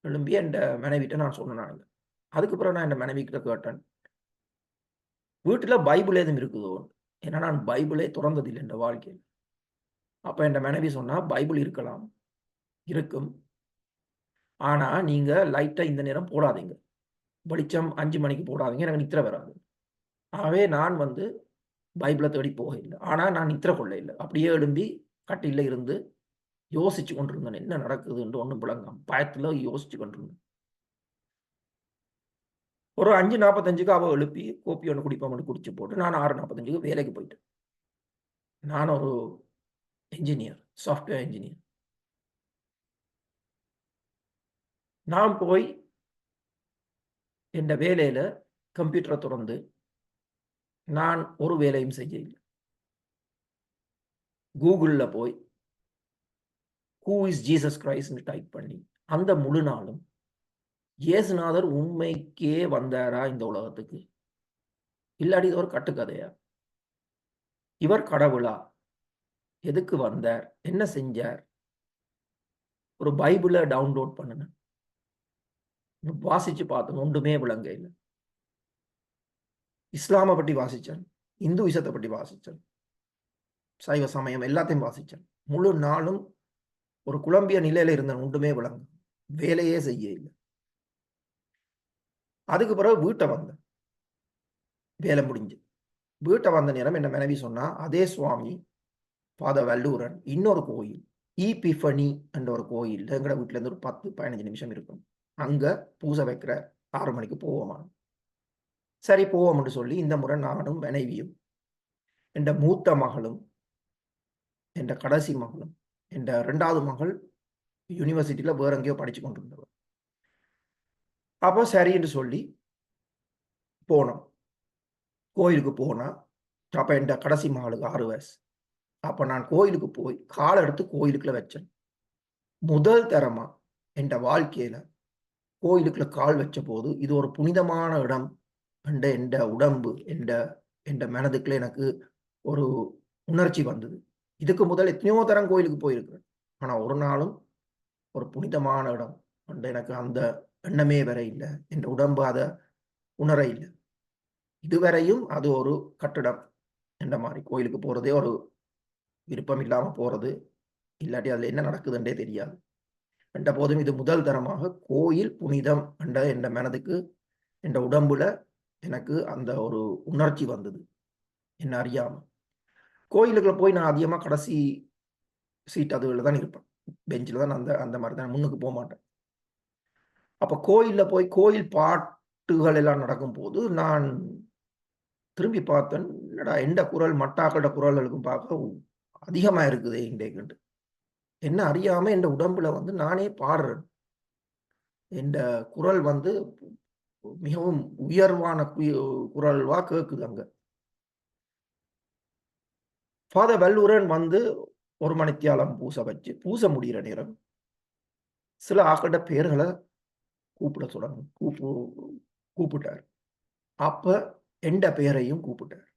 எழும்பி என்ட மனைவிட்ட நான் சொன்னேன் நானுங்க. அதுக்கு பிறகு நான் என் மனைவிகிட்ட கேட்டேன், "வீட்டுல பைபிள் ஏதும் இருக்குதோ?" ஏன்னா நான் பைபிளே தொறந்ததில்லை என்ற வாழ்க்கையில. அப்ப என் மனைவி சொன்னா, "பைபிள் இருக்கலாம், இருக்கும். ஆனா நீங்க லைட்ட இந்த நேரம் போடாதீங்க. வெளிச்சம் 5 மணிக்கு போடாதீங்க. எனக்கு நித்திரை வராது." ஆகவே நான் வந்து பைபிள தேடி போக இல்ல. ஆனா நான் நித்திரை கொள்ள இல்ல. அப்படியே எழும்பி கட்டில்ல இருந்து யோசிச்சு கொண்டிருந்தேன். என்ன நடக்குதுன்னு ஒண்ணும் விளங்காம. பயத்துல யோசிச்சு கொண்டிருந்தேன். ஒரு 5:45க்கு அவ எழுப்பி கோப்பி ஒண்ணு குடிப்போம்ன்னு குடிச்சு போட்டு, நான் 6:45க்கு வேலைக்கு போயிட்டேன். நான் ஒரு என்ஜினியர், சாஃப்ட்வேர் என்ஜினியர். நான் போய் என் வேலையில கம்ப்யூட்டர தொறந்து, நான் ஒரு வேலையும் செய்ய இல்ல. Googleல போய் "ஹூ இஸ் ஜீசஸ் கிரைஸ்ட்ன்னு" டைப் பண்ணி, அந்த முழு நாளும் இயேசுநாதர் உண்மைக்கே வந்தாரா இந்த உலகத்துக்கு? இல்லாட்டி இது ஒரு கட்டுக்கதையா? இவர் கடவுளா? எதுக்கு வந்தார்? என்ன செஞ்சார்? ஒரு பைபிள டவுன்லோட் பண்ணுனேன். வாசிச்சு பார்த்தேன். ஒன்றுமே விளங்க இல்ல. இஸ்லாம பத்தி வாசிச்சேன். இந்துயிசத்த பத்தி வாசிச்சேன். சைவ சமயம் எல்லாத்தையும் வாசிச்சேன். முழு நாளும் ஒரு குழம்பிய நிலையில இருந்தேன். ஒன்றுமே விளங்க. வேலையே செய்ய இல்ல. அதுக்கு பிறகு வீட்ட வந்தேன். வேலை முடிஞ்சு. வீட்ட வந்த நேரம் என் மனைவி சொன்னா, "அதே சுவாமி, ஃபாதர் வல்லூரன் இன்னொரு கோயில், ஈபிஃபனி என்ற ஒரு கோயில் எங்கட வீட்ல இருந்து ஒரு 10, 15 நிமிஷம் இருக்கும். அங்க பூசை வைக்கிறார். 6 மணிக்கு போவோமா?" சரி போவோம்ன்னு சொல்லி இந்த முறை நானும், மனைவியும், என்ற மூத்த மகளும், என்ற கடைசி மகளும், என்ற 2வது மகள் யுனிவர்சிட்டில வேற எங்கேயோ படிச்சு கொண்டிருந்தவ. அப்போ சரி என்று சொல்லி போனோம். கோயிலுக்கு போனா, அப்ப என்ற கடைசி மகளுக்கு 6 வயசு. அப்ப நான் கோயிலுக்கு போய் கால எடுத்து கோயிலுக்குள்ள வச்சேன். முதல் தரமா என்ற வாழ்க்கையில கோயிலுக்குள்ள கால் வச்சபோது, இது ஒரு புனிதமான இடம் என்ற உடம்பு, என்ற மனதுக்குள்ள எனக்கு ஒரு உணர்ச்சி வந்தது. இதுக்கு முதல் எத்தனையோ தரம் கோயிலுக்கு போயிருக்கிறேன். ஆனா ஒரு நாளும் ஒரு புனிதமான இடம் என்று எனக்கு அந்த எண்ணமே வர இல்ல. என் உடம்பு அத உணர இல்ல. இதுவரையும் அது ஒரு கட்டடம் என்ற மாரி கோயிலுக்கு போறதே ஒரு விருப்பம் இல்லாம போறது. இல்லாட்டி அதுல என்ன நடக்குதுன்றே தெரியாது. என்ற போதும் இது முதல் தரமாக கோயில் புனிதம் என்ற மனதுக்கு, என்ற உடம்புல எனக்கு அந்த ஒரு உணர்ச்சி வந்தது. என்ன அறியாம. கோயிலுக்குள்ள போய் நான் அதிகமா கடைசி சீட் அதுல தான் இருப்பேன். பெஞ்சுல தான் அந்த அந்த மாரி தான் முன்னுக்கு போமாட்டேன். அப்ப கோயில்ல போய் கோயில் பாட்டுகள் எல்லாம் நடக்கும்போது, நான் திரும்பி பார்த்தேன். என்னடா எந்த குரல் மட்டாக்களோட குரல்களுக்கும் பார்க்க அதிகமா இருக்குதே இன்றைக்குன்ட்டு. என்ன அறியாம என் உடம்புல வந்து நானே பாடுறேன். என்ற குரல் வந்து மிகவும் உயர்வான குரல்வா கேட்குது அங்க. ஃபாதர் வல்லூரன் வந்து ஒரு மணித்தியாலம் பூச முடிகிற நேரம் சில ஆக்களோட பேர்களை கூப்பிட தொடங்கும் கூப்பிட்டார். அப்ப எந்த பெயரையும் கூப்பிட்டார்.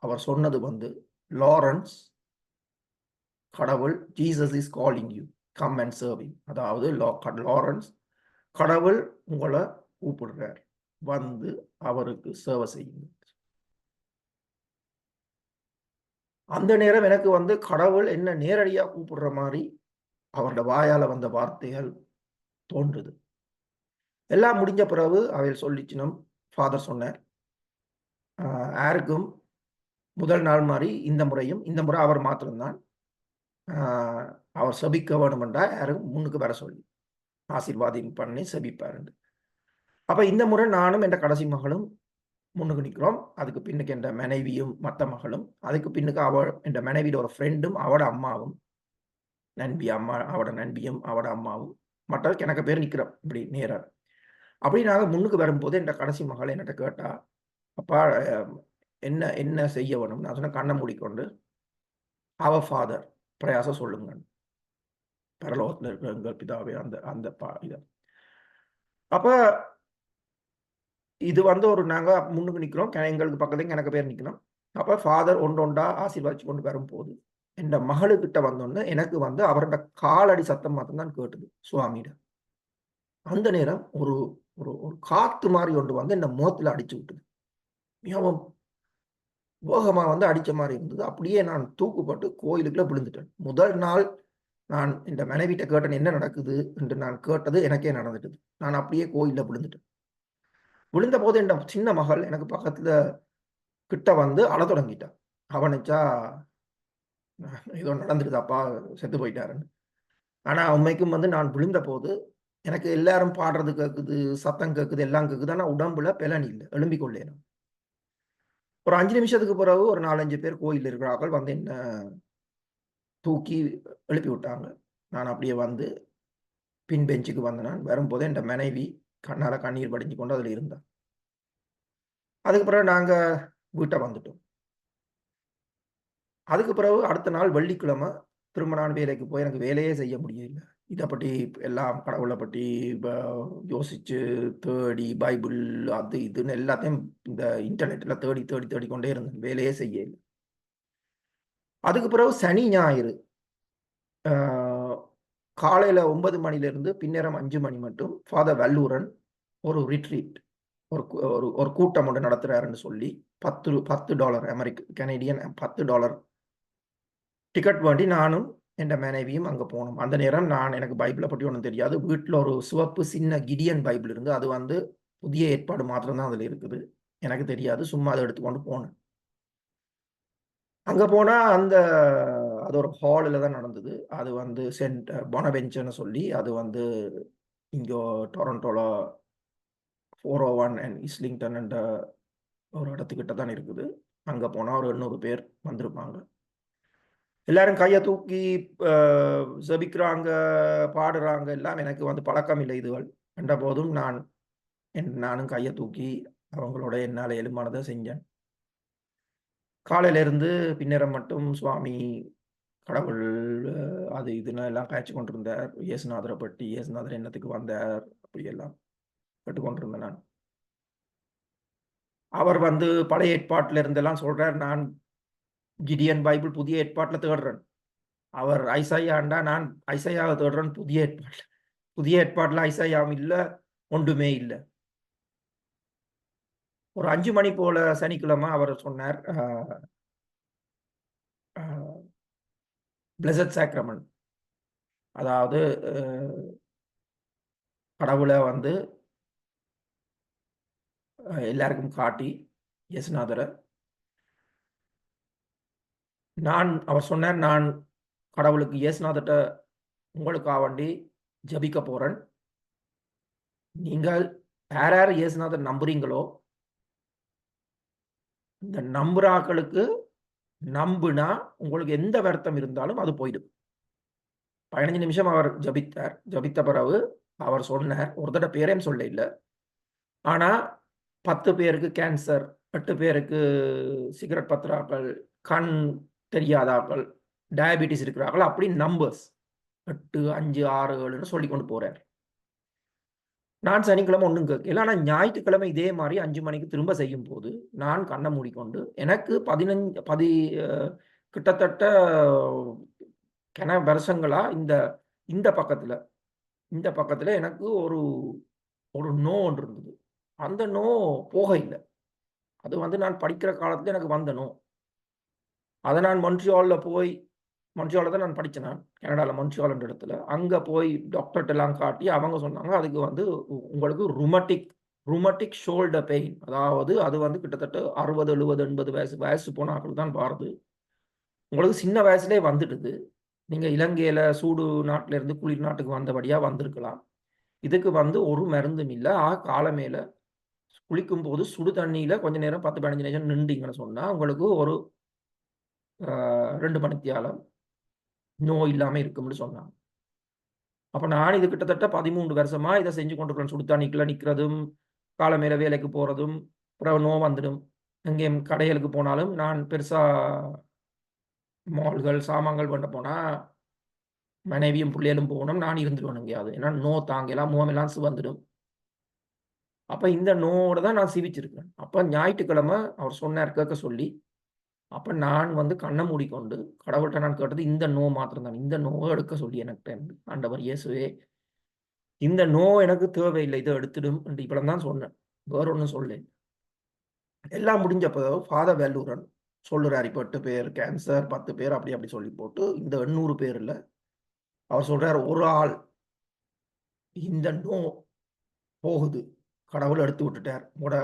அவர் சொன்னது வந்து, லாரன்ஸ், கடவுள், Jesus is calling you, come and serve. அதாவது லாரன்ஸ், கடவுள் உங்களை கூப்பிடுறார், வந்து அவருக்கு சேவை செய்யுங்க. அந்த நேரம் எனக்கு வந்து கடவுள் என்ன நேரடியா கூப்பிடுற மாதிரி அவரோட வாயால வந்த வார்த்தைகள் தோன்றுது. எல்லாம் முடிஞ்ச பிறகு அவையில் சொல்லிச்சினும் ஃபாதர் சொன்னார், யாருக்கும் முதல் நாள் மாதிரி இந்த முறை அவர் மாத்திரம்தான் அவர் செபிக்க வேணுமென்றா யாரும் முன்னுக்கு வர சொல்லி ஆசீர்வாதம் பண்ணி செபிப்பாரு. அப்ப இந்த முறை நானும் என் கடைசி மகளும் முன்னுக்கு நிற்கிறோம். அதுக்கு பின்னுக்கு என் மனைவியும் மற்ற மகளும், அதுக்கு பின்னுக்கு அவள் என் மனைவியோட ஒரு ஃப்ரெண்டும் அவட அம்மாவும், அவட நண்பியும் அவட அம்மாவும், மற்றதுக்கு எனக்கு பேர் நிற்கிறோம் இப்படி நேரம். அப்படி நாங்கள் முன்னுக்கு வரும்போது என் கடைசி மகள் என்கிட்ட கேட்டா, அப்பா என்ன என்ன செய்ய வேணும்? நான் சொன்ன கண்ணை மூடிக்கொண்டு அவர் ஃபாதர் பிரயாசம் சொல்லுங்க, பரலோகத்தில் இருக்கிற எங்கள் பிதாவே, அந்த அந்த இதை. அப்ப இது வந்து ஒரு நாங்க முன்னுக்கு நிற்கிறோம், எங்களுக்கு பக்கத்துல எனக்கு பேர் நிற்கணும். அப்ப ஃபாதர் ஒன்றொண்டா ஆசீர்வாதிச்சு கொண்டு வரும்போது என் மகளுக்கிட்ட வந்தோன்னு எனக்கு வந்து அவரோட காலடி சத்தம் மாத்திரம் கேட்டுது சுவாமியிட. அந்த நேரம் ஒரு ஒரு ஒரு காத்து மாதிரி ஒன்று வந்து என் முகத்துல அடிச்சு விட்டுது. மிகவும் வேகமா வந்து அடிச்ச மாதிரி இருந்தது. அப்படியே நான் தூக்குப்பட்டு கோயிலுக்குள்ள விழுந்துட்டேன். முதல் நாள் நான் இந்த மனைவிட்ட கேட்டேன் என்ன நடக்குது என்று நான் கேட்டது எனக்கே நடந்துட்டது. நான் அப்படியே கோயில்ல விழுந்துட்டேன். விழுந்த போது என் சின்ன மகள் எனக்கு பக்கத்துல கிட்ட வந்து அழ தொடங்கிட்டான். அவனிச்சா ஏதோ நடந்துருதாப்பா, செத்து போயிட்டாருன்னு. ஆனா உண்மைக்கும் வந்து நான் விழுந்த போது எனக்கு எல்லாரும் பாடுறது கேட்குது, சத்தம் கேட்குது, எல்லாம் கேட்குது. ஆனா உடம்புல பெலன் இல்லை, எழும்பிக் கொள்ளேனும். ஒரு 5 நிமிஷத்துக்கு பிறகு ஒரு 4-5 பேர் கோயில் இருக்கிறார்கள் வந்து என்ன தூக்கி எழுப்பி விட்டாங்க. நான் அப்படியே வந்து பின் பெஞ்சுக்கு வந்து நான் வரும்போது என் மனைவி கண்ணால கண்ணீர் வடிஞ்சு கொண்டு அதில் இருந்தான். அதுக்கு பிறகு நாங்க வீட்டை வந்துட்டோம். அதுக்கு பிறகு அடுத்த நாள் வெள்ளிக்கிழமை திரும்ப நான் வேலைக்கு போய் எனக்கு வேலையே செய்ய முடியல. இதை பற்றி எல்லாம் கடவுளை பற்றி யோசிச்சு தேடி பைபிள் அது இதுன்னு எல்லாத்தையும் இந்த இன்டர்நெட்ல தேடி தேடி தேடிக்கொண்டே இருந்தேன், வேலையே செய்யல. அதுக்கு பிறகு சனி ஞாயிறு காலையில 9 மணிலிருந்து பின்னேரம் 5 மணி மட்டும் ஃபாதர் வல்லூரன் ஒரு ரிட்ரீட் ஒரு கூட்டம் ஒன்று நடத்துறாருன்னு சொல்லி $10 அமெரிக்க கனேடியன் $10 டிக்கெட் வேண்டி நானும் என் மனைவியும் அங்கே போனோம். அந்த நேரம் எனக்கு பைபிளை பற்றி ஒன்றும் தெரியாது. வீட்டில் ஒரு சிவப்பு சின்ன கிடியன் பைபிள் இருந்து, அது வந்து புதிய ஏற்பாடு மாத்திரம்தான் அதில் இருக்குது, எனக்கு தெரியாது. சும்மா அதை எடுத்துக்கொண்டு போனேன். அங்கே போனால் அது ஒரு ஹாலில் தான் நடந்தது. அது வந்து சென்ட் பொனவென்ச்சர்னு சொல்லி, அது வந்து இங்கே டொரண்டோல 401 அண்ட் இஸ்லிங்டன் என்ற ஒரு இடத்துக்கிட்ட தான் இருக்குது. அங்கே போனால் ஒரு 800 பேர் வந்திருப்பாங்க. எல்லாரும் கையை தூக்கி ஜபிக்கிறாங்க, பாடுறாங்க. எல்லாம் எனக்கு வந்து பழக்கம் இல்லை இதுகள் என்ற போதும் நானும் கையை தூக்கி அவங்களோட என்னால் எழுமானதை செஞ்சேன். காலையில இருந்து பின்னரம் மட்டும் சுவாமி கடவுள் அது இதுன்னு எல்லாம் காய்ச்சி கொண்டிருந்தார். இயேசுநாதரை பற்றி, இயேசுநாதர் என்னத்துக்கு வந்தார், அப்படியெல்லாம் கேட்டுக்கொண்டிருந்தேன் நான். அவர் வந்து பழைய ஏற்பாட்டில் இருந்தெல்லாம் சொல்றார், நான் கிடியன் பைபிள் புதிய ஏற்பாட்டில் தேடுறேன். அவர் ஐசாயாண்டா, நான் ஐசாயாவை தேடுறேன் புதிய ஏற்பாட்டில். புதிய ஏற்பாட்டில் ஐசாயாவும் இல்லை, ஒன்றுமே இல்லை. ஒரு 5 மணி போல சனிக்கிழமை அவர் சொன்னார், பிளஸட் சாக்ரமெண்ட், அதாவது கடவுளை வந்து எல்லாருக்கும் காட்டி இயேசுநாதரை அவர் சொன்னார், நான் கடவுளுக்கு இயேசுநாதர்கிட்ட உங்களுக்காக வேண்டி ஜபிக்க போறேன். நீங்கள் யார் யார் இயேசுநாதர் நம்புறீங்களோ இந்த நம்புறாக்களுக்கு நம்புனா உங்களுக்கு எந்த வருத்தம் இருந்தாலும் அது போயிடும். 15 நிமிஷம் அவர் ஜபித்தார். ஜபித்த பிறகு அவர் சொன்னார், ஒருத்தட பேரையும் சொல்ல இல்லை, ஆனா 10 பேருக்கு கேன்சர், 8 பேருக்கு சிகரெட் பத்திராக்கள், கண் தெரியாதாக்கள், டயபெட்டிஸ் இருக்கிறார்கள், அப்படி நம்பர்ஸ் 8, 5, 6, 7ன்னு சொல்லிக் கொண்டு போறார். நான் சனிக்கிழமை ஒண்ணும் கேட்கல. ஆனா ஞாயிற்றுக்கிழமை இதே மாரி 5 மணிக்கு திரும்ப செய்யும்போது, நான் கண்ண மூடிக்கொண்டு எனக்கு 15 கிட்டத்தட்ட வருஷங்களா இந்த இந்த பக்கத்துல இந்த பக்கத்துல எனக்கு ஒரு ஒரு நோ ஒன்று இருந்தது. அந்த நோ போக இல்ல. அது வந்து நான் படிக்கிற காலத்துல எனக்கு வந்த நோ. அத நான் மொன்ட்ரியால்ல தான் நான் படிச்சேன் நான். கனடால மொன்ட்ரியால்ன்ற இடத்துல. அங்க போய் டாக்டர்ட்டலாம் காட்டி அவங்க சொன்னாங்க, அதுக்கு வந்து உங்களுக்கு ருமட்டிக் ஷோல்டர் பெயின். அதாவது அது வந்து கிட்டத்தட்ட 60, 70, 80 வயசு போன ஆட்களுக்கு தான் வருது. உங்களுக்கு சின்ன வயசுலயே வந்துடுது. நீங்க இலங்கையில சூடு நாட்டில இருந்து குளிர் நாட்டுக்கு வந்தபடியா வந்திருக்கலாம். இதுக்கு வந்து ஒரு மருந்தும் இல்ல. காலமேல குளிக்கும்போது சுடு தண்ணீல கொஞ்ச நேரம் 10, 15 நிமிஷம் நின்றீங்கன்னு சொன்னா, உங்களுக்கு ஒரு 2 மணித்தியாலம் நோய் இல்லாம இருக்கும்னு சொன்னாங்க. அப்ப நான் இது கிட்டத்தட்ட 13 வருஷமா இத செஞ்சு கொண்டிருக்கிறேன். சுடு தண்ணிக்குள்ள நிக்கிறதும், காலமேல வேலைக்கு போறதும், அப்புறம் நோய் வந்துடும். எங்கேயும் கடைகளுக்கு போனாலும் நான் பெருசா மால்கள், சாமான்கள் வாங்க போனா, மனைவியும் பிள்ளைகளும் போகணும். நான் இருந்துருவேன் எங்கேயாவது. ஏன்னா தாங்கலாம், முகமெல்லாம் சிவந்துடும். அப்ப இந்த நோவோட தான் நான் சிவிச்சிருக்கிறேன். அப்ப ஞாயிற்றுக்கிழமை அவர் சொன்னார் கேட்க சொல்லி, அப்ப நான் வந்து கண்ண மூடிக்கொண்டு கடவுள்ட்ட நான் கேட்டது இந்த நோ மாத்திரம் தான். இந்த நோவ எடுக்க சொல்லி எனக்கிட்ட இருந்து. ஆண்டவர் இயேசுவே, இந்த நோ எனக்கு தேவையில்லை. இத எடுத்துடும் என்று இவ்வளவு தான் சொன்னேன். வேற ஒண்ணும் சொல்லல. எல்லாம் முடிஞ்சப்போ ஃபாதர் வேலூரன் சொல்லுறாரு. இப்ப 8 பேர் கேன்சர், 10 பேர் அப்படி அப்படி சொல்லி போட்டு இந்த 800 பேர்ல அவர் சொல்றாரு, ஒரு ஆள் இந்த நோ போகுது. கடவுள் எடுத்து விட்டுட்டார். உங்களோட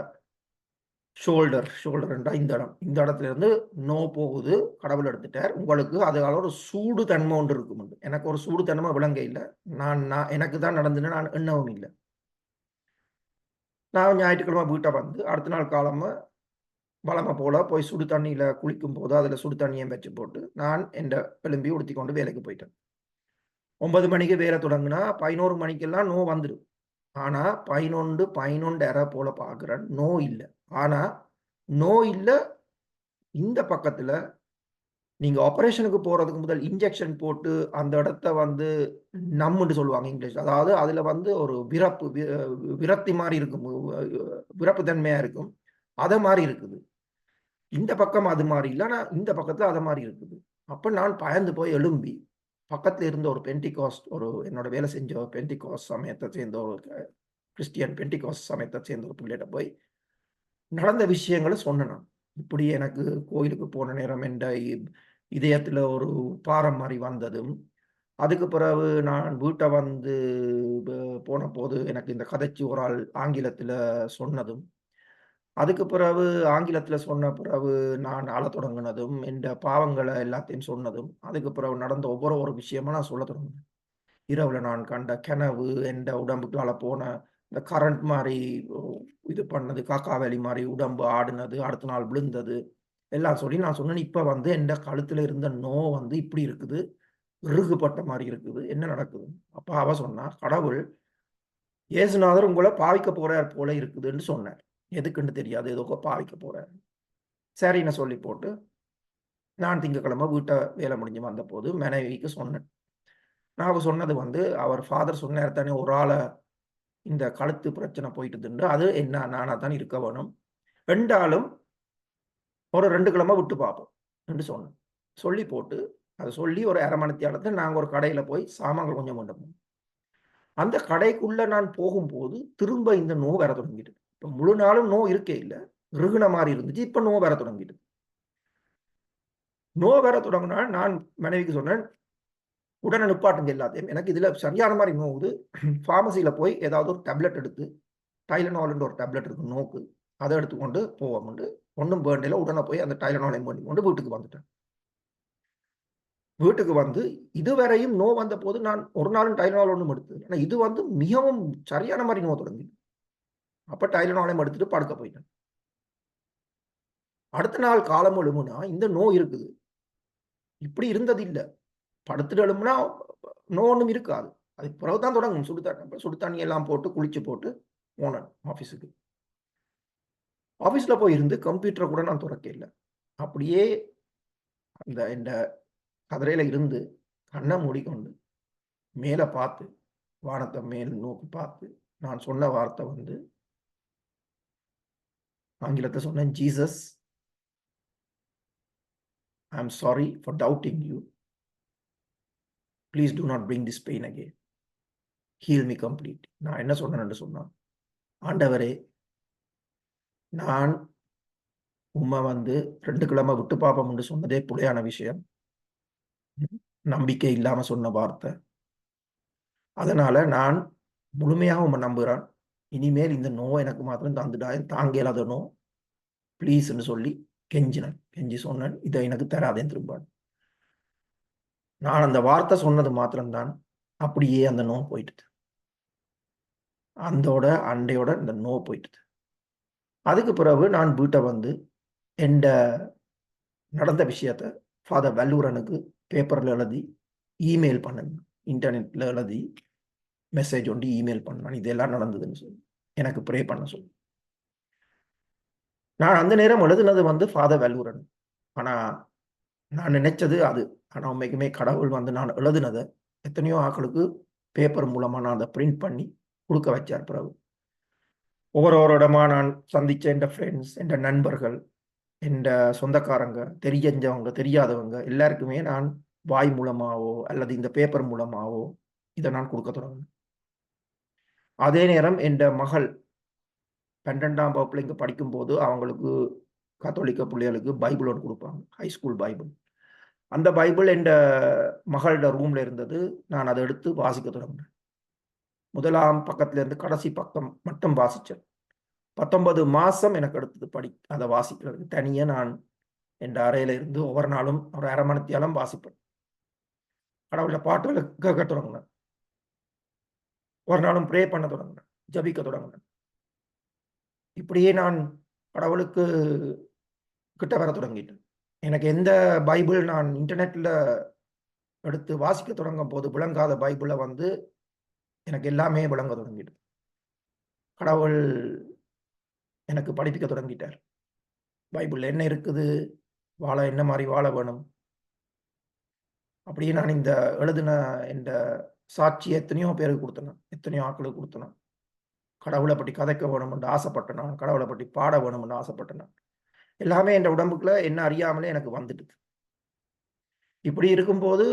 ஷோல்டர்ன்றா இந்த இடம். இந்த இடத்துல இருந்து நோ போகுது. கடவுள் எடுத்துட்டார். உங்களுக்கு அதுல ஒரு சூடு தன்மை ஒன்று இருக்கும். எனக்கு ஒரு சூடு தன்மை விளங்க இல்ல. நான் எனக்கு தான் நடந்துன்னு நான் எண்ணவும் இல்ல. நான் ஞாயிற்றுக்கிழமை வீட்ட வந்து அடுத்த நாள் காலமா வழமை போல போய் சுடு தண்ணீல குளிக்கும்போது, அதுல சுடு தண்ணியும் வச்சு போட்டு, நான் எழும்பி உடுத்திக்கொண்டு வேலைக்கு போயிட்டேன். 9 மணிக்கு வேலை தொடங்குனா, 11 மணிக்கெல்லாம் நோ வந்துரும். ஆனா 11, 11:30 போல பார்க்கிறேன். நோ இல்ல. ஆனா, நோ இல்ல இந்த பக்கத்துல நீங்க ஆப்பரேஷனுக்கு போறதுக்கு முதல் இன்ஜெக்ஷன் போட்டு அந்த இடத்த வந்து நம்ன்னு சொல்லுவாங்க இங்கிலீஷ்ல. அதாவது அதுல வந்து ஒரு விரக்தி மாரி இருக்கும். விரப்பு தன்மையா இருக்கும். அத மாரி இருக்குது. இந்த பக்கம் அது மாரி இல்ல. ஆனா இந்த பக்கத்துல அத மாரி இருக்குது. அப்ப நான் பயந்து போய் எழும்பி, பக்கத்துல இருந்த ஒரு பென்டிகாஸ்ட் என்னோட வேலை செஞ்ச பென்டிகாஸ்ட் சமயத்த சேர்ந்த ஒரு கிறிஸ்டியன் பென்டிகாஸ்ட் சமயத்த சேர்ந்த ஒரு பிள்ளைட்ட போய் நடந்த விஷயங்கள சொன்னேன் நான். இப்படி எனக்கு கோயிலுக்கு போன நேரம் என்ற இதயத்துல ஒரு பாரம் மாரி வந்ததும், அதுக்கு பிறகு நான் வீட்ட வந்து போனபோது எனக்கு இந்த கதைச்சு ஒரு ஆள் ஆங்கிலத்துல சொன்னதும், அதுக்கு பிறகு ஆங்கிலத்துல சொன்ன பிறகு நான் அழத் தொடங்குனதும், என்ற பாவங்கள எல்லாத்தையும் சொன்னதும், அதுக்கு பிறகு நடந்த ஒவ்வொரு ஒரு விஷயமா நான் சொல்லத் தொடங்குனேன். இரவுல நான் கண்ட கனவு, என்ற உடம்புக்குள்ளால போன இந்த கரண்ட் மாரி இது பண்ணது, காக்கா வேலி மாரி உடம்பு ஆடுனது, அடுத்த நாள் விழுந்தது, எல்லாம் சொல்லி நான் சொன்னேன், "இப்ப வந்து எந்த கழுத்துல இருந்த நோ வந்து இப்படி இருக்குது. இறுகுபட்ட மாரி இருக்குது. என்ன நடக்குது?" அப்ப அவ சொன்னா, "கடவுள் இயேசுநாதர் உங்கள பாவிக்க போறார் போல இருக்குதுன்னு" சொன்னார். எதுக்குன்னு தெரியாது. ஏதோ பாவிக்க போறார். சரின்னு சொல்லி போட்டு, நான் திங்கட்கிழமை வீட்ட வேலை முடிஞ்சு வந்தபோது மனைவிக்கு சொன்னேன். நான் அவ சொன்னது வந்து, அவர் ஃபாதர் சொன்னார் தானே ஒரு ஆள இந்த கழுத்து பிரச்சனை போயிட்டுதுண்டு. அது என்ன நானா தான் இருக்க வேணும். 2 ஆளும் ஒரு 2 கிழமை விட்டு பார்ப்போம் என்று சொன்னேன். சொல்லி போட்டு, அத சொல்லி ஒரு 1/2 மணித்தியாலத்துல நாங்க ஒரு கடையில போய் சாமான்கள் கொஞ்சம் கொண்டு போனோம். அந்த கடைக்குள்ள நான் போகும்போது, திரும்ப இந்த நோய் வரத் தொடங்கிட்டு. இப்ப முழு நாளும் நோய் இருக்கே இல்ல. இறுகுன மாரி இருந்துச்சு. இப்ப நோய் வரத் தொடங்கிட்டு. நோய் வரத் தொடங்குனா, நான் மனைவிக்கு சொன்னேன், "உடனே நிப்பாட்டுங்க எல்லாத்தையும். எனக்கு இதுல சரியான மாரி நோவுது. பார்மசில போய் ஏதாவது ஒரு டேப்லெட் எடுத்து டைலனால்ன்ற ஒரு டேப்லெட் இருக்கு நோக்கு. அத எடுத்துக்கொண்டு போவோம்ண்டு, ஒண்ணும் வேண்டியதில்ல. உடனே போய் அந்த டைலனாலையும் பண்ணிக்கொண்டு வீட்டுக்கு வந்துட்டேன். வீட்டுக்கு வந்து இதுவரையும் நோ வந்தபோது நான் ஒரு நாளும் டைலனால் ஒண்ணும் எடுத்ததில்ல. ஆனா இது வந்து மிகவும் சரியான மாரி நோவ தொடங்கிது. அப்ப டைலனாலையும் எடுத்துட்டு படுக்க போயிட்டேன். அடுத்த நாள் காலம் எழும்புனா இந்த நோய் இருக்குது. இப்படி இருந்தது இல்ல. படுத்துட்டு எழும்புனா நோ ஒண்ணும் இருக்காது. அதுக்கு பிறகு தான் தொடங்கும் சுடு தண்ணி எல்லாம் போட்டு குளிச்சு போட்டு போனேன் ஆபீஸுக்கு. ஆபீஸ்ல போய் இருந்து கம்ப்யூட்டர கூட நான் தொறக்க இல்ல. அப்படியே அந்த என்ற கதிரையில இருந்து கண்ணை மூடிக்கொண்டு மேலே பார்த்து வானத்தை மேல் நோக்கி பார்த்து நான் சொன்ன வார்த்தை வந்து ஆங்கிலத்தை சொன்னேன், Jesus, I am sorry for doubting you. Please do not bring this pain again. Heel me complete. நான் என்ன சொன்னேன்னு சொன்னான், ஆண்டவரே, நான் உம்மை வந்து 2 கிழமை விட்டு பார்ப்போம்னு சொன்னதே புலையான விஷயம். நம்பிக்கை இல்லாம சொன்ன வார்த்தை. அதனால நான் முழுமையாக உம்மை நம்புறேன். இனிமேல் இந்த நோய் எனக்கு மாத்திரம் தந்துடாய், தாங்க இயலாத நோ, ப்ளீஸ்ன்னு சொல்லி கெஞ்சினேன். கெஞ்சி சொன்னேன், இதை எனக்கு தராதேன் திரும்ப. நான் அந்த வார்த்தை சொன்னது மாத்திரம்தான் அப்படியே அந்த நோ போயிட்டுது. அந்தோட அண்டையோட இந்த நோ போயிட்டுது. அதுக்கு பிறகு நான் வீட்டை வந்து எந்த நடந்த விஷயத்த ஃபாதர் வல்லூரனுக்கு பேப்பரில் எழுதி இமெயில் பண்ணேன். இன்டர்நெட்டில் எழுதி மெசேஜ் ஒன்று இமெயில் பண்ணேன், இதெல்லாம் நடந்ததுன்னு சொல்லி எனக்கு ப்ரே பண்ண சொல்லி. நான் அந்த நேரம் எழுதுனது வந்து ஃபாதர் வல்லூரன். ஆனால் நான் நினைச்சது அது. ஆனால் உண்மைக்குமே கடவுள் வந்து நான் எழுதுனதை எத்தனையோ ஆக்களுக்கு பேப்பர் மூலமாக நான் அதை பிரிண்ட் பண்ணி கொடுக்க வச்சார். பிறகு ஒவ்வொரு இடமா நான் சந்தித்த என் ஃப்ரெண்ட்ஸ், என் நண்பர்கள், என் சொந்தக்காரங்க, தெரிஞ்சவங்க, தெரியாதவங்க எல்லாருக்குமே நான் வாய் மூலமாவோ அல்லது இந்த பேப்பர் மூலமாவோ இதை நான் கொடுக்க தொடங்கினேன். அதே நேரம் என் மகள் 12ஆம் வகுப்புல இங்கே படிக்கும்போது அவங்களுக்கு கத்தோலிக்க பிள்ளைகளுக்கு பைபிள் ஒன்று கொடுப்பாங்க, ஹைஸ்கூல் பைபிள். அந்த பைபிள் என் மகளோட ரூம்ல இருந்தது. நான் அதை எடுத்து வாசிக்க தொடங்கினேன். முதலாம் பக்கத்துல இருந்து கடைசி பக்கம் மட்டும் வாசிச்சேன். 19 மாசம் எனக்கு எடுத்தது அதை வாசிக்கிறதுக்கு. தனியாக நான் என் அறையில இருந்து ஒவ்வொரு நாளும் ஒரு 1/2 மணித்தியாலம் வாசிப்பேன். கடவுள பாட்டுகளை கேட்க தொடங்கினேன். ஒரு நாளும் ப்ரே பண்ண தொடங்கினேன், ஜபிக்க தொடங்கினேன். இப்படியே நான் கடவுளுக்கு கிட்ட வர தொடங்கிட்டேன். எனக்கு எந்த பைபிள் நான் இன்டர்நெட்ல எடுத்து வாசிக்க தொடங்கும் போது விளங்காத பைபிளை வந்து எனக்கு எல்லாமே விளங்க தொடங்கிட்டு கடவுள் எனக்கு படிப்பிக்க தொடங்கிட்டார். பைபிள் என்ன இருக்குது, என்ன மாதிரி வாழ வேணும். அப்படியே நான் இந்த எழுதின இந்த சாட்சியை எத்தனையோ பேருக்கு கொடுத்தேன், எத்தனையோ ஆட்களுக்கு கொடுத்தேன். கடவுளை பற்றி கதைக்க வேணும்னு ஆசைப்பட்டேன், நான் கடவுளை பற்றி பாட வேணும்னு ஆசைப்பட்டேன். எல்லாமே என் உடம்புக்குள்ள என்ன அறியாமலே எனக்கு வந்துட்டு. இப்படி இருக்கும்போது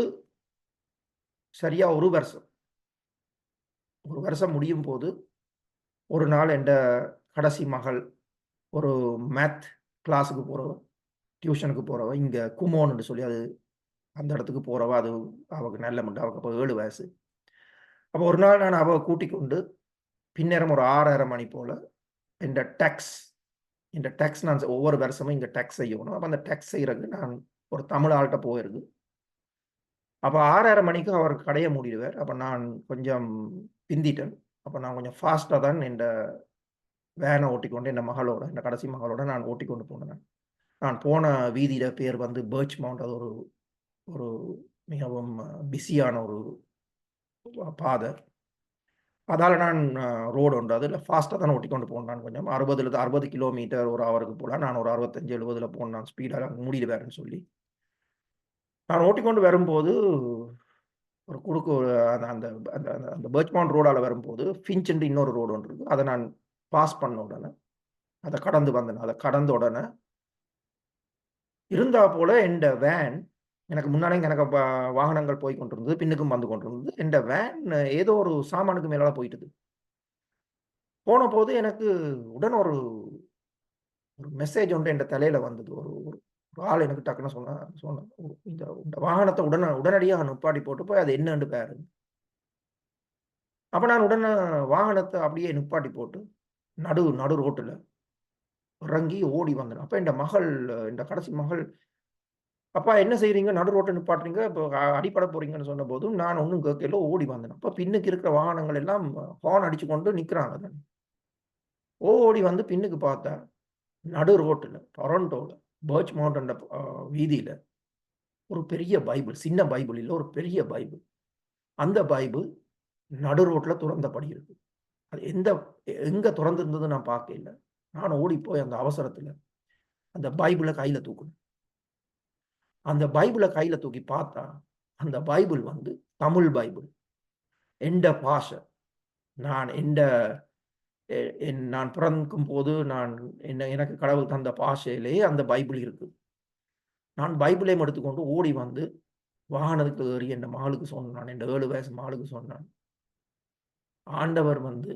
சரியா ஒரு வருஷம் முடியும் போது ஒரு நாள் என் கடைசி மகள் ஒரு மேத் கிளாஸுக்கு போறவ, டியூஷனுக்கு போறவ, இங்க குமோன்னு சொல்லி அது அந்த இடத்துக்கு போறவ. அது அவக்கு நல்ல முண்டு, அவக்கு அப்போ 7 வயசு. அப்போ ஒரு நாள் நான் அவ கூட்டிக் கொண்டு பின்னேரம் ஒரு 6:30 மணி போல இந்த டேக்ஸ் நான் ஒவ்வொரு வருஷமும் இங்கே டேக்ஸ் செய்யணும். அப்போ அந்த டேக்ஸ் செய்யறதுக்கு நான் ஒரு தமிழ் ஆள்கிட்ட போயிருக்கு. அப்போ 6:30 மணிக்கு அவர் கடையை மூடிடுவார். அப்போ நான் கொஞ்சம் பிந்திட்டேன். அப்போ நான் கொஞ்சம் ஃபாஸ்ட்டாக தான் இந்த வேனை ஓட்டிக்கொண்டு என் கடைசி மகளோட நான் ஓட்டிக்கொண்டு போனேன். நான் போன வீதியில பேர் வந்து பர்ச் மவுண்ட். அது ஒரு மிகவும் பிஸியான ஒரு பாதை. அதால் நான் ரோடு உண்டு, அதில் ஃபாஸ்ட்டாக தான் ஓட்டிக்கொண்டு போனேன். கொஞ்சம் 60 கிலோமீட்டர் ஒரு ஹவருக்கு போல. நான் ஒரு 65-70 போனேன் ஸ்பீடாக, மூடிடுவேன்னு சொல்லி. நான் ஓட்டிக்கொண்டு வரும்போது ஒரு குறுக்கு ஒரு அந்த அந்த அந்த அந்த பர்ச்மவுண்ட் ரோடால் வரும்போது ஃபின்ச்சுன்னு இன்னொரு ரோடு ஒன்று இருக்குது. அதை நான் பாஸ் பண்ண உடனே அதை கடந்து வந்தேன். அதை கடந்த உடனே இருந்தா போல என் வேன் எனக்கு முன்னாலே எனக்கு வாகனங்கள் போய் கொண்டிருந்தது, பின்னுக்கும் வந்து கொண்டிருந்தது. என் வேன் ஏதோ ஒரு சாமானுக்கு மேலால போயிட்டுது. போன போது எனக்கு உடனே ஒரு மெசேஜ் ஒன்று என் தலையில வந்தது. ஒரு ஒரு ஆள் எனக்கு டக்குன்னு சொன்ன இந்த வாகனத்தை உடனடியாக நிப்பாட்டி போட்டு போய் அது என்னன்னு பாரு. அப்ப நான் உடனே வாகனத்தை அப்படியே நிப்பாட்டி போட்டு நடு ரோட்டுல இறங்கி ஓடி வந்தேன். அப்ப என் கடைசி மகள், அப்பா என்ன செய்றீங்க, நடு ரோட்டை நிப்பாட்டுறீங்க, இப்போ அடிப்பட போறீங்கன்னு சொன்ன போதும் நான் ஒன்றும் கேட்கல, ஓடி வந்தேன். அப்ப பின்னுக்கு இருக்கிற வாகனங்கள் எல்லாம் ஹார்ன் அடிச்சு கொண்டு நிற்கிறாங்க. ஓடி வந்து பின்னுக்கு பார்த்தா நடு ரோட்டில் டொரண்டோவில் பர்ச் மவுண்டன் வீதியில ஒரு பெரிய பைபிள், சின்ன பைபிள் இல்லை, ஒரு பெரிய பைபிள். அந்த பைபிள் நடு ரோட்டில் துறந்தபடி இருக்கு. அது எங்க திறந்திருந்தது நான் பார்க்க இல்லை. நான் ஓடி போய் அந்த அவசரத்தில் அந்த பைபிளை கையில தூக்கணும். அந்த பைபிளை கையில தூக்கி பார்த்தா அந்த பைபிள் வந்து தமிழ் பைபிள். எந்த பாஷை நான் எந்த நான் பிறக்கும் போது எனக்கு கடவுள் தந்த பாஷையிலேயே அந்த பைபிள் இருக்கு. நான் பைபிளையும் எடுத்துக்கொண்டு ஓடி வந்து வாகனத்துக்கு ஏறி என் மகளுக்கு சொன்னான். என் 7 வயசு மகளுக்கு சொன்னான். ஆண்டவர் வந்து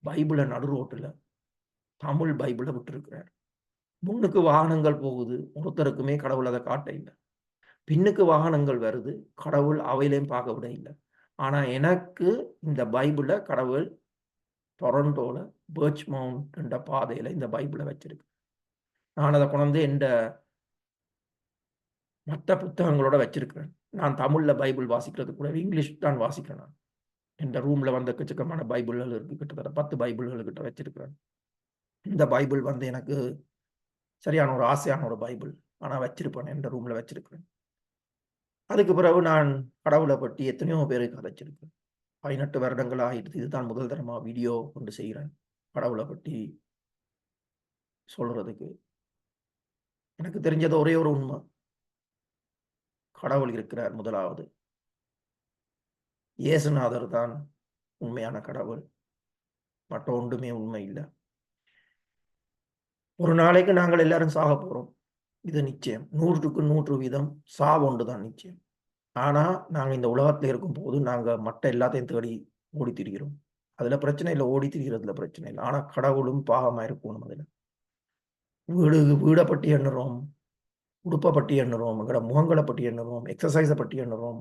பைபிளை நடு ரோட்டுல தமிழ் பைபிளை விட்டிருக்கிறார். முன்னுக்கு வாகனங்கள் போகுது. ஒருத்தருக்குமே கடவுள் அதை காட்ட இல்லை. பின்னுக்கு வாகனங்கள் வருது. கடவுள் அவையிலையும் பார்க்க விட இல்லை. ஆனா எனக்கு இந்த பைபிளை கடவுள் டொரண்டோல பர்ச் மவுண்ட் என்ற பாதையில இந்த பைபிளை வச்சிருக்கு. நான் அதை கொண்டு எந்த மற்ற புத்தகங்களோட வச்சிருக்கிறேன். நான் தமிழ்ல பைபிள் வாசிக்கிறது கூட இங்கிலீஷ் தான் வாசிக்கிறேன். நான் என் ரூம்ல வந்து எக்கச்சக்கமான பைபிள்கள் இருக்கு. கிட்டத்தட்ட 10 பைபிள்கள் கிட்ட வச்சிருக்கிறேன். இந்த பைபிள் வந்து எனக்கு சரியான ஒரு ஆசையான ஒரு பைபிள். ஆனா வச்சிருப்பேன். என் ரூம்ல வச்சிருக்கிறேன். அதுக்கு பிறகு நான் கடவுளை பற்றி எத்தனையோ பேருக்கு கதைச்சிருக்கேன். 18 வருடங்கள் ஆயிடுச்சு. இதுதான் முதல் தரமா வீடியோ கொண்டு செய்கிறேன். கடவுளை பற்றி சொல்றதுக்கு. எனக்கு தெரிஞ்சது ஒரே ஒரு உண்மை. கடவுள் இருக்கிறார் முதலாவது. இயேசுநாதர் தான் உண்மையான கடவுள். மற்ற ஒன்றுமே உண்மை இல்லை. ஒரு நாளைக்கு நாங்கள் எல்லாரும் சாக போறோம். இது நிச்சயம். 100க்கு 100% சாவு ஒன்றுதான் நிச்சயம். ஆனா நாங்க இந்த உலகத்துல இருக்கும் போது நாங்க மற்ற எல்லாத்தையும் தேடி ஓடி திரிகிறோம். அதுல பிரச்சனை இல்லை. ஓடி திரிகிறதுல பிரச்சனை இல்லை. ஆனா கடவுளும் பாகமா இருக்கணும். அதுல வீடை பற்றி எண்ணுறோம், உடுப்பை பற்றி எண்ணுறோம், எங்களோட முகங்களை பற்றி எண்ணுறோம், எக்ஸசைஸை பற்றி எண்ணுறோம்,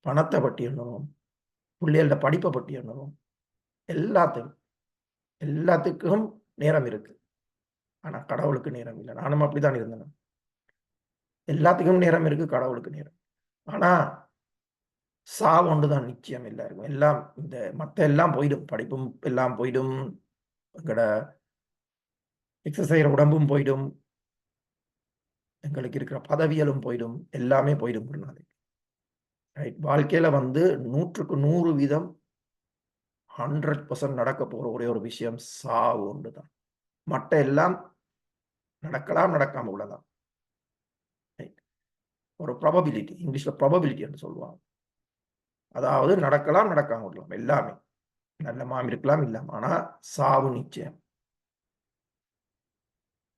பணத்தை பற்றி எண்ணுறோம், பிள்ளைகளோட படிப்பை பற்றி எண்ணுறோம். எல்லாத்துக்கும் நேரம் இருக்கு. ஆனா கடவுளுக்கு நேரம் இல்லை. நானும் அப்படித்தான் இருந்தேன். எல்லாத்துக்கும் நேரம் இருக்கு, கடவுளுக்கு நேரம். ஆனா சாவு ஒன்றுதான் நிச்சயம் எல்லாருக்கும். எல்லாம் இந்த மத்த எல்லாம் போயிடும். படிப்பும் எல்லாம் போயிடும். எங்கட எக்ஸசைஸ் உடம்பும் போயிடும். எங்களுக்கு இருக்கிற பதவிகளும் போயிடும். எல்லாமே போயிடும் ஒரு நாளைக்கு. ரைட். வாழ்க்கையில வந்து 100க்கு 100% 100% நடக்க போற ஒரே ஒரு விஷயம் சாவு ஒன்றுதான். மற்ற எல்லாம் நடக்கலாம், நடக்காம விடலாம். ஒரு ப்ராபபிலிட்டி, இங்கிலீஷ்ல ப்ராபபிலிட்டி என்று சொல்லுவாங்க. அதாவது நடக்கலாம், நடக்காம விடலாம். எல்லாமே நல்லமாம் இருக்கலாம், இல்லாம. ஆனா சாவு நிச்சயம்.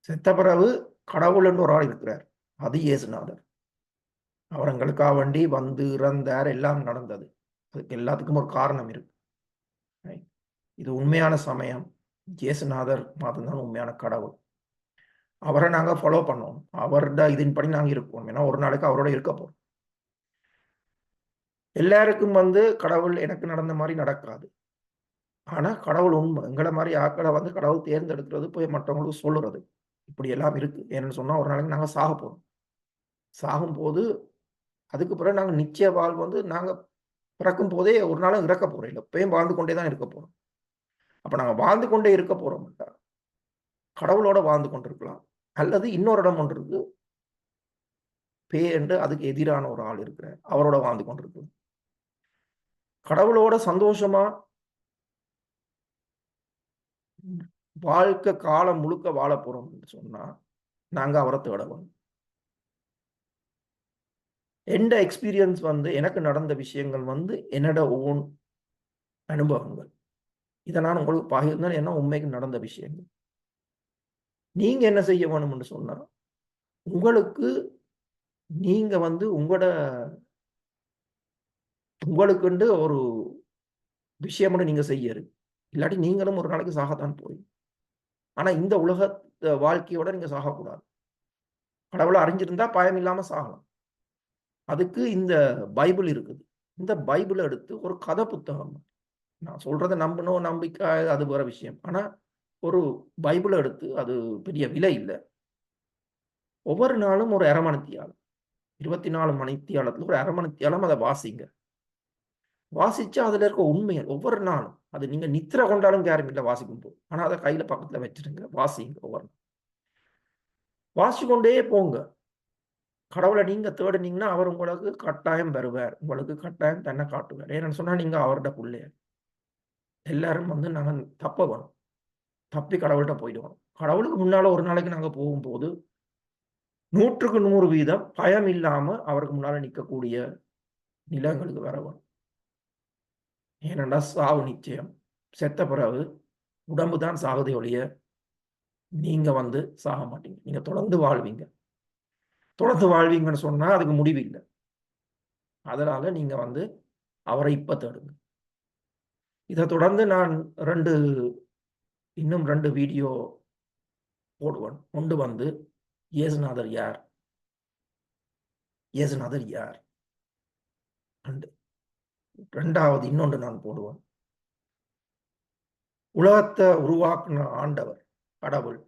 செத்த பிறகு கடவுள் என்று ஒரு ஆள் இருக்கிறார். அது இயேசுநாதர். அவர் எங்களுக்காக வேண்டி வந்து இறந்தார். எல்லாம் நடந்தது. அதுக்கு எல்லாத்துக்கும் ஒரு காரணம் இருக்கு. இது உண்மையான சமயம். இயேசுநாதர் மட்டும்தான் உண்மையான கடவுள். அவரை நாங்க ஃபாலோ பண்ணோம். அவரோட இதன்படி நாங்க இருக்கோம். ஏன்னா ஒரு நாளைக்கு அவரோட இருக்க போறோம். எல்லாருக்கும் வந்து கடவுள் எனக்கு நடந்த மாதிரி நடக்காது. ஆனா கடவுள் உண்மை. எங்களை மாதிரி ஆட்களை வந்து கடவுள் தேர்ந்தெடுக்கிறது, போய் மற்றவங்களுக்கு சொல்லுறது. இப்படி எல்லாம் இருக்கு. ஏன்னு சொன்னா ஒரு நாளைக்கு நாங்க சாக போறோம். சாகும்போது அதுக்கு பிறகு நாங்க நிச்சய வாழ்வு வந்து நாங்க பிறக்கும் போதே ஒரு நாளும் இறக்க போறோம். இல்லை, எப்பயும் வாழ்ந்து கொண்டே தான் இருக்க போறோம். அப்ப நாங்க வாழ்ந்து கொண்டே இருக்க போறோம். கடவுளோட வாழ்ந்து கொண்டிருக்கலாம். அல்லது இன்னொரு இடம் ஒன்று இருக்கு. பேய் என்று அதுக்கு எதிரான ஒரு ஆள் இருக்கிறார். அவரோட வாழ்ந்து கொண்டிருக்கு. கடவுளோட சந்தோஷமா வாழ்க்கை காலம் முழுக்க வாழ போறோம் சொன்னா நாங்க அவரை தேடணும். எந்த எக்ஸ்பீரியன்ஸ் வந்து எனக்கு நடந்த விஷயங்கள் வந்து என்னோட ஓன் அனுபவங்கள். இதை நான் உங்களுக்கு பகிர்ந்தேன். என்ன உண்மைக்கு நடந்த விஷயங்கள். நீங்க என்ன செய்ய வேணும்னு சொன்னா உங்களுக்கு நீங்க வந்து உங்களுக்குண்டு ஒரு விஷயம் நீங்க செய்யறது. இல்லாட்டி நீங்களும் ஒரு நாளைக்கு சாகத்தான் போய். ஆனா இந்த உலக வாழ்க்கையோட நீங்க சாகக்கூடாது. கடவுளை அறிஞ்சிருந்தா பயம் இல்லாம சாகலாம். அதுக்கு இந்த பைபிள் இருக்குது. இந்த பைபிளை எடுத்து ஒரு கதை புத்தகம். நான் சொல்றதை நம்பணும், நம்பிக்கை அது வேற விஷயம். ஆனா ஒரு பைபிளை எடுத்து, அது பெரிய விலை இல்லை. ஒவ்வொரு நாளும் ஒரு 1/2 மணித்தியாலம், 24 மணித்தியாலத்துல ஒரு 1/2 மணித்தியாலம் அதை வாசிங்க. வாசிச்சா அதுல இருக்க உண்மைகள் ஒவ்வொரு நாளும், அது நீங்க நித்திரை கொண்டாலும் யாரும் இல்லை வாசிக்கும் போது. ஆனா அதை கையில பக்கத்துல வச்சிருங்க, வாசிங்க. ஒவ்வொரு நாள் வாசிச்சு கொண்டே போங்க. கடவுளை நீங்க தேடுனீங்கன்னா அவர் உங்களுக்கு கட்டாயம் வருவார். உங்களுக்கு கட்டாயம் தன்னை காட்டுவார். ஏன்னு சொன்னா நீங்க அவரோட பிள்ளைய. எல்லாரும் வந்து நாங்க தப்பணும். தப்பி கடவுள்கிட்ட போயிடுவோம். கடவுளுக்கு முன்னால ஒரு நாளைக்கு நாங்க போகும்போது 100% பயம் இல்லாம அவருக்கு முன்னால நிக்கக்கூடிய நிலைகளுக்கு வர வேணும். ஏனென்றா சாவு நிச்சயம். செத்த பிறகு உடம்பு தான் சாகுதே ஒழிய நீங்க சாக மாட்டீங்க. நீங்க தொடர்ந்து வாழ்வீங்க. தொடர்ந்து வாழ்வீங்கன்னு சொன்னா அதுக்கு முடிவு இல்ல. அதனால நீங்க அவரை இப்ப தேடுங்க. இத தொடர்ந்து நான் இன்னும் 2 வீடியோ போடுவேன். ஒன்று இயேசுநாதர் யார்? இயேசுநாதர் யார்? 2வது இன்னொன்று நான் போடுவேன். உலகத்தை உருவாக்கின ஆண்டவர், கடவுள்,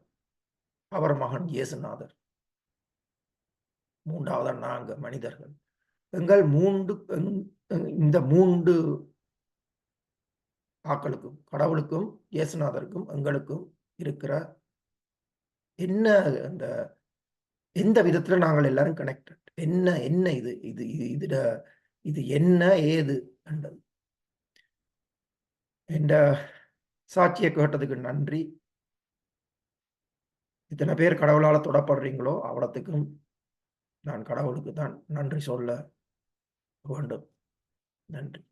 அவர் மகன் இயேசுநாதர். 3வது நாங்க மனிதர்கள். எங்கள் இந்த 3 ஆக்களுக்கும், கடவுளுக்கும், இயேசுநாதருக்கும், எங்களுக்கும் இருக்கிற என்ன அந்த எந்த விதத்துல நாங்கள் எல்லாரும் கனெக்டட்? என்ன இது இது இது இது என்ன ஏது என்றது. என்ற சாட்சியை கேட்டதுக்கு நன்றி. இத்தனை பேர் கடவுளால தொடப்படுறீங்களோ அவ்வளத்துக்கும் நான் கடவுளுக்கு தான் நன்றி சொல்ல வேண்டும். நன்றி.